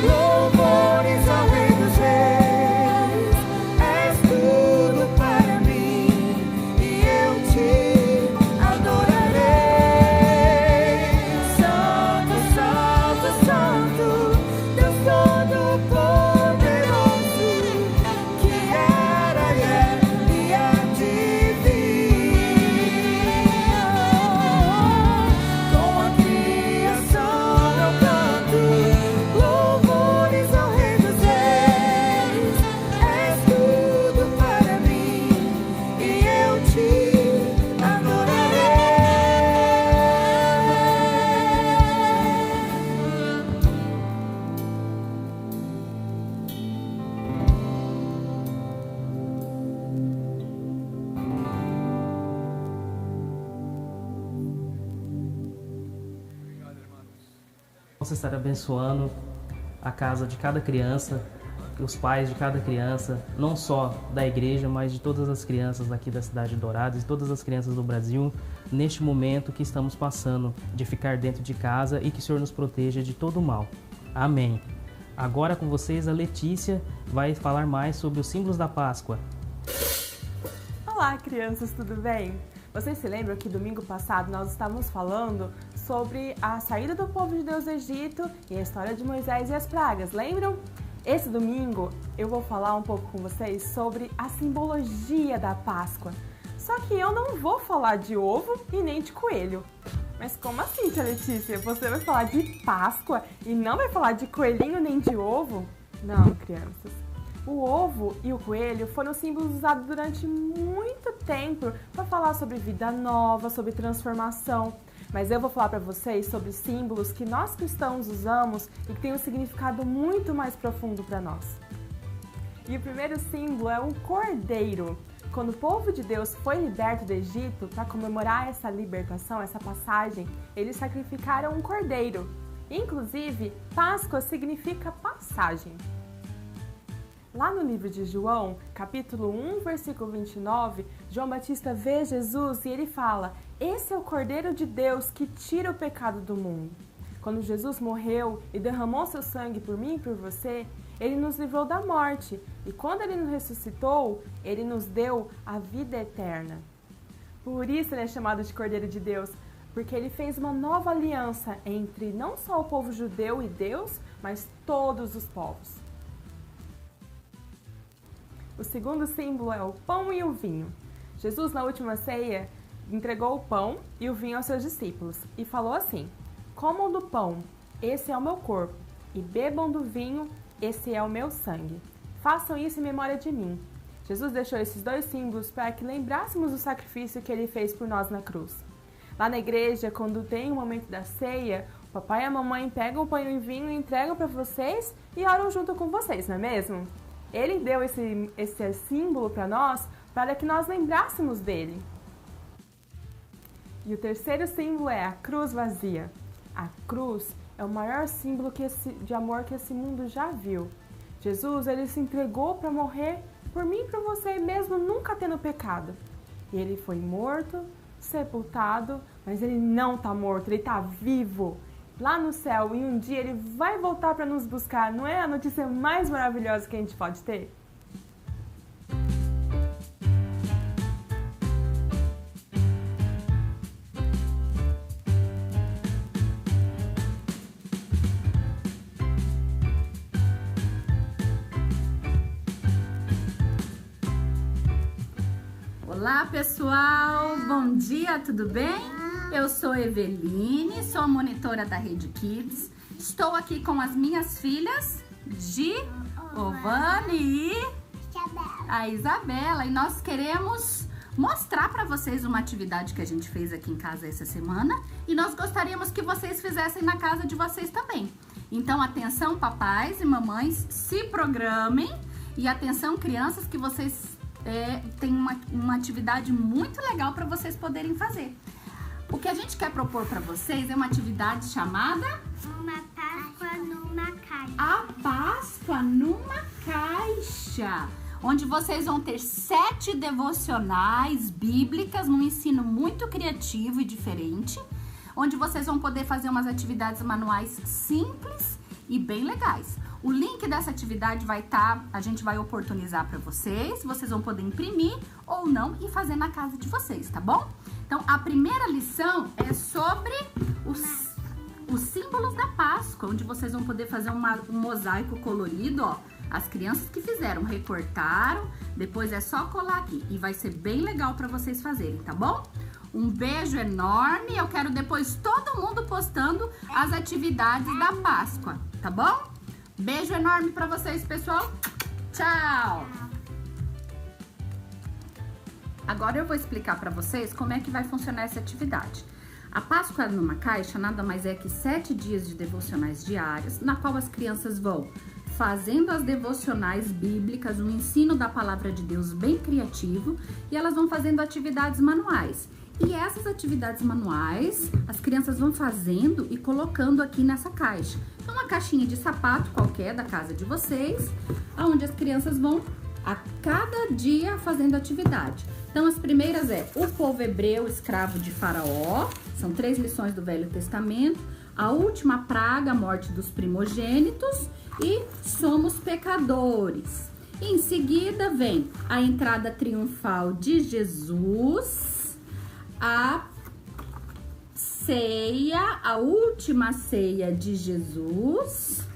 Speaker 7: louvores ao Rei dos Reis. És tudo para mim e eu te adorarei. Santo, Santo, Santo, Deus Todo-Poderoso, que era e é e há de vir. Com a criação eu canto louvores ao Rei dos Reis. És tudo para mim e eu te adorarei.
Speaker 11: Possa estar abençoando a casa de cada criança, os pais de cada criança, não só da igreja, mas de todas as crianças aqui da cidade de Dourados e todas as crianças do Brasil, neste momento que estamos passando de ficar dentro de casa e que o Senhor nos proteja de todo o mal. Amém. Agora com vocês a Letícia vai falar mais sobre os símbolos da Páscoa.
Speaker 12: Olá, crianças, tudo bem? Vocês se lembram que domingo passado nós estávamos falando sobre a saída do povo de Deus do Egito e a história de Moisés e as pragas, lembram? Esse domingo eu vou falar um pouco com vocês sobre a simbologia da Páscoa. Só que eu não vou falar de ovo e nem de coelho. Mas como assim, tia Letícia? Você vai falar de Páscoa e não vai falar de coelhinho nem de ovo? Não, crianças. O ovo e o coelho foram símbolos usados durante muito tempo para falar sobre vida nova, sobre transformação. Mas eu vou falar para vocês sobre símbolos que nós cristãos usamos e que têm um significado muito mais profundo para nós. E o primeiro símbolo é um cordeiro. Quando o povo de Deus foi liberto do Egito, para comemorar essa libertação, essa passagem, eles sacrificaram um cordeiro. Inclusive, Páscoa significa passagem. Lá no livro de João, capítulo 1, versículo 29, João Batista vê Jesus e ele fala: esse é o Cordeiro de Deus que tira o pecado do mundo. Quando Jesus morreu e derramou seu sangue por mim e por você, ele nos livrou da morte. E quando ele nos ressuscitou, ele nos deu a vida eterna. Por isso ele é chamado de Cordeiro de Deus, porque ele fez uma nova aliança entre não só o povo judeu e Deus, mas todos os povos. O segundo símbolo é o pão e o vinho. Jesus, na última ceia, entregou o pão e o vinho aos seus discípulos e falou assim: comam do pão, esse é o meu corpo, e bebam do vinho, esse é o meu sangue. Façam isso em memória de mim. Jesus deixou esses dois símbolos para que lembrássemos do sacrifício que ele fez por nós na cruz. Lá na igreja, quando tem o momento da ceia, o papai e a mamãe pegam o pão e o vinho e entregam para vocês e oram junto com vocês, não é mesmo? Ele deu esse símbolo para nós para que nós lembrássemos dele. E o terceiro símbolo é a cruz vazia. A cruz é o maior símbolo de amor que esse mundo já viu. Jesus, ele se entregou para morrer por mim e por você, mesmo nunca tendo pecado. E ele foi morto, sepultado, mas ele não está morto, ele está vivo lá no céu, e um dia ele vai voltar para nos buscar. Não é a notícia mais maravilhosa que a gente pode ter?
Speaker 13: Olá pessoal, bom dia, tudo bem? Eu sou Eveline, sou a monitora da Rede Kids. Estou aqui com as minhas filhas, Giovane e a Isabela. E nós queremos mostrar para vocês uma atividade que a gente fez aqui em casa essa semana. E nós gostaríamos que vocês fizessem na casa de vocês também. Então, atenção papais e mamães, se programem. E atenção crianças, que vocês têm uma atividade muito legal para vocês poderem fazer. O que a gente quer propor para vocês é uma atividade chamada
Speaker 5: Uma Páscoa numa Caixa.
Speaker 13: A Páscoa numa Caixa, onde vocês vão ter 7 devocionais bíblicas num ensino muito criativo e diferente, onde vocês vão poder fazer umas atividades manuais simples e bem legais. O link dessa atividade vai estar, a gente vai oportunizar para vocês vão poder imprimir ou não e fazer na casa de vocês, tá bom? Então, a primeira lição é sobre os símbolos da Páscoa, onde vocês vão poder fazer um mosaico colorido, ó. As crianças que fizeram, recortaram, depois é só colar aqui. E vai ser bem legal para vocês fazerem, tá bom? Um beijo enorme, eu quero depois todo mundo postando as atividades da Páscoa, tá bom? Beijo enorme para vocês, pessoal. Tchau! Agora eu vou explicar para vocês como é que vai funcionar essa atividade. A Páscoa numa Caixa nada mais é que 7 dias de devocionais diários, na qual as crianças vão fazendo as devocionais bíblicas, um ensino da palavra de Deus bem criativo, e elas vão fazendo atividades manuais. E essas atividades manuais, as crianças vão fazendo e colocando aqui nessa caixa. Então, uma caixinha de sapato qualquer da casa de vocês, onde as crianças vão a cada dia fazendo atividade. Então, as primeiras é o povo hebreu escravo de Faraó, são 3 lições do Velho Testamento. A última praga, a morte dos primogênitos, e somos pecadores. Em seguida vem a entrada triunfal de Jesus, a ceia, a última ceia de Jesus,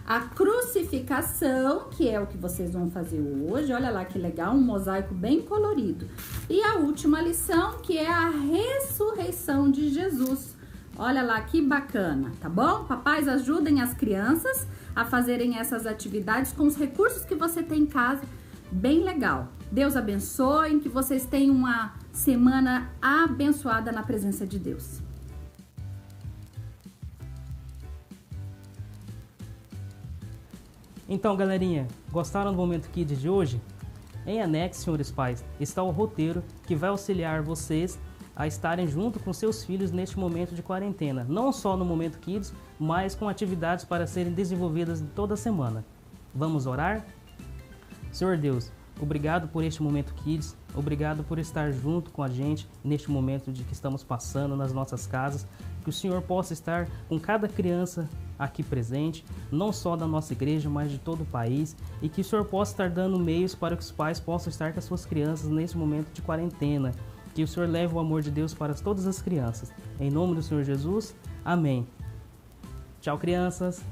Speaker 13: a crucificação, que é o que vocês vão fazer hoje. Olha lá que legal, um mosaico bem colorido. E a última lição, que é a ressurreição de Jesus. Olha lá que bacana, tá bom? Papais, ajudem as crianças a fazerem essas atividades com os recursos que você tem em casa. Bem legal. Deus abençoe, que vocês tenham uma semana abençoada na presença de Deus.
Speaker 11: Então, galerinha, gostaram do Momento Kids de hoje? Em anexo, senhores pais, está o roteiro que vai auxiliar vocês a estarem junto com seus filhos neste momento de quarentena. Não só no Momento Kids, mas com atividades para serem desenvolvidas toda semana. Vamos orar? Senhor Deus, obrigado por este momento Kids, obrigado por estar junto com a gente neste momento de que estamos passando nas nossas casas, que o Senhor possa estar com cada criança aqui presente, não só da nossa igreja, mas de todo o país, e que o Senhor possa estar dando meios para que os pais possam estar com as suas crianças nesse momento de quarentena, que o Senhor leve o amor de Deus para todas as crianças. Em nome do Senhor Jesus, amém. Tchau, crianças.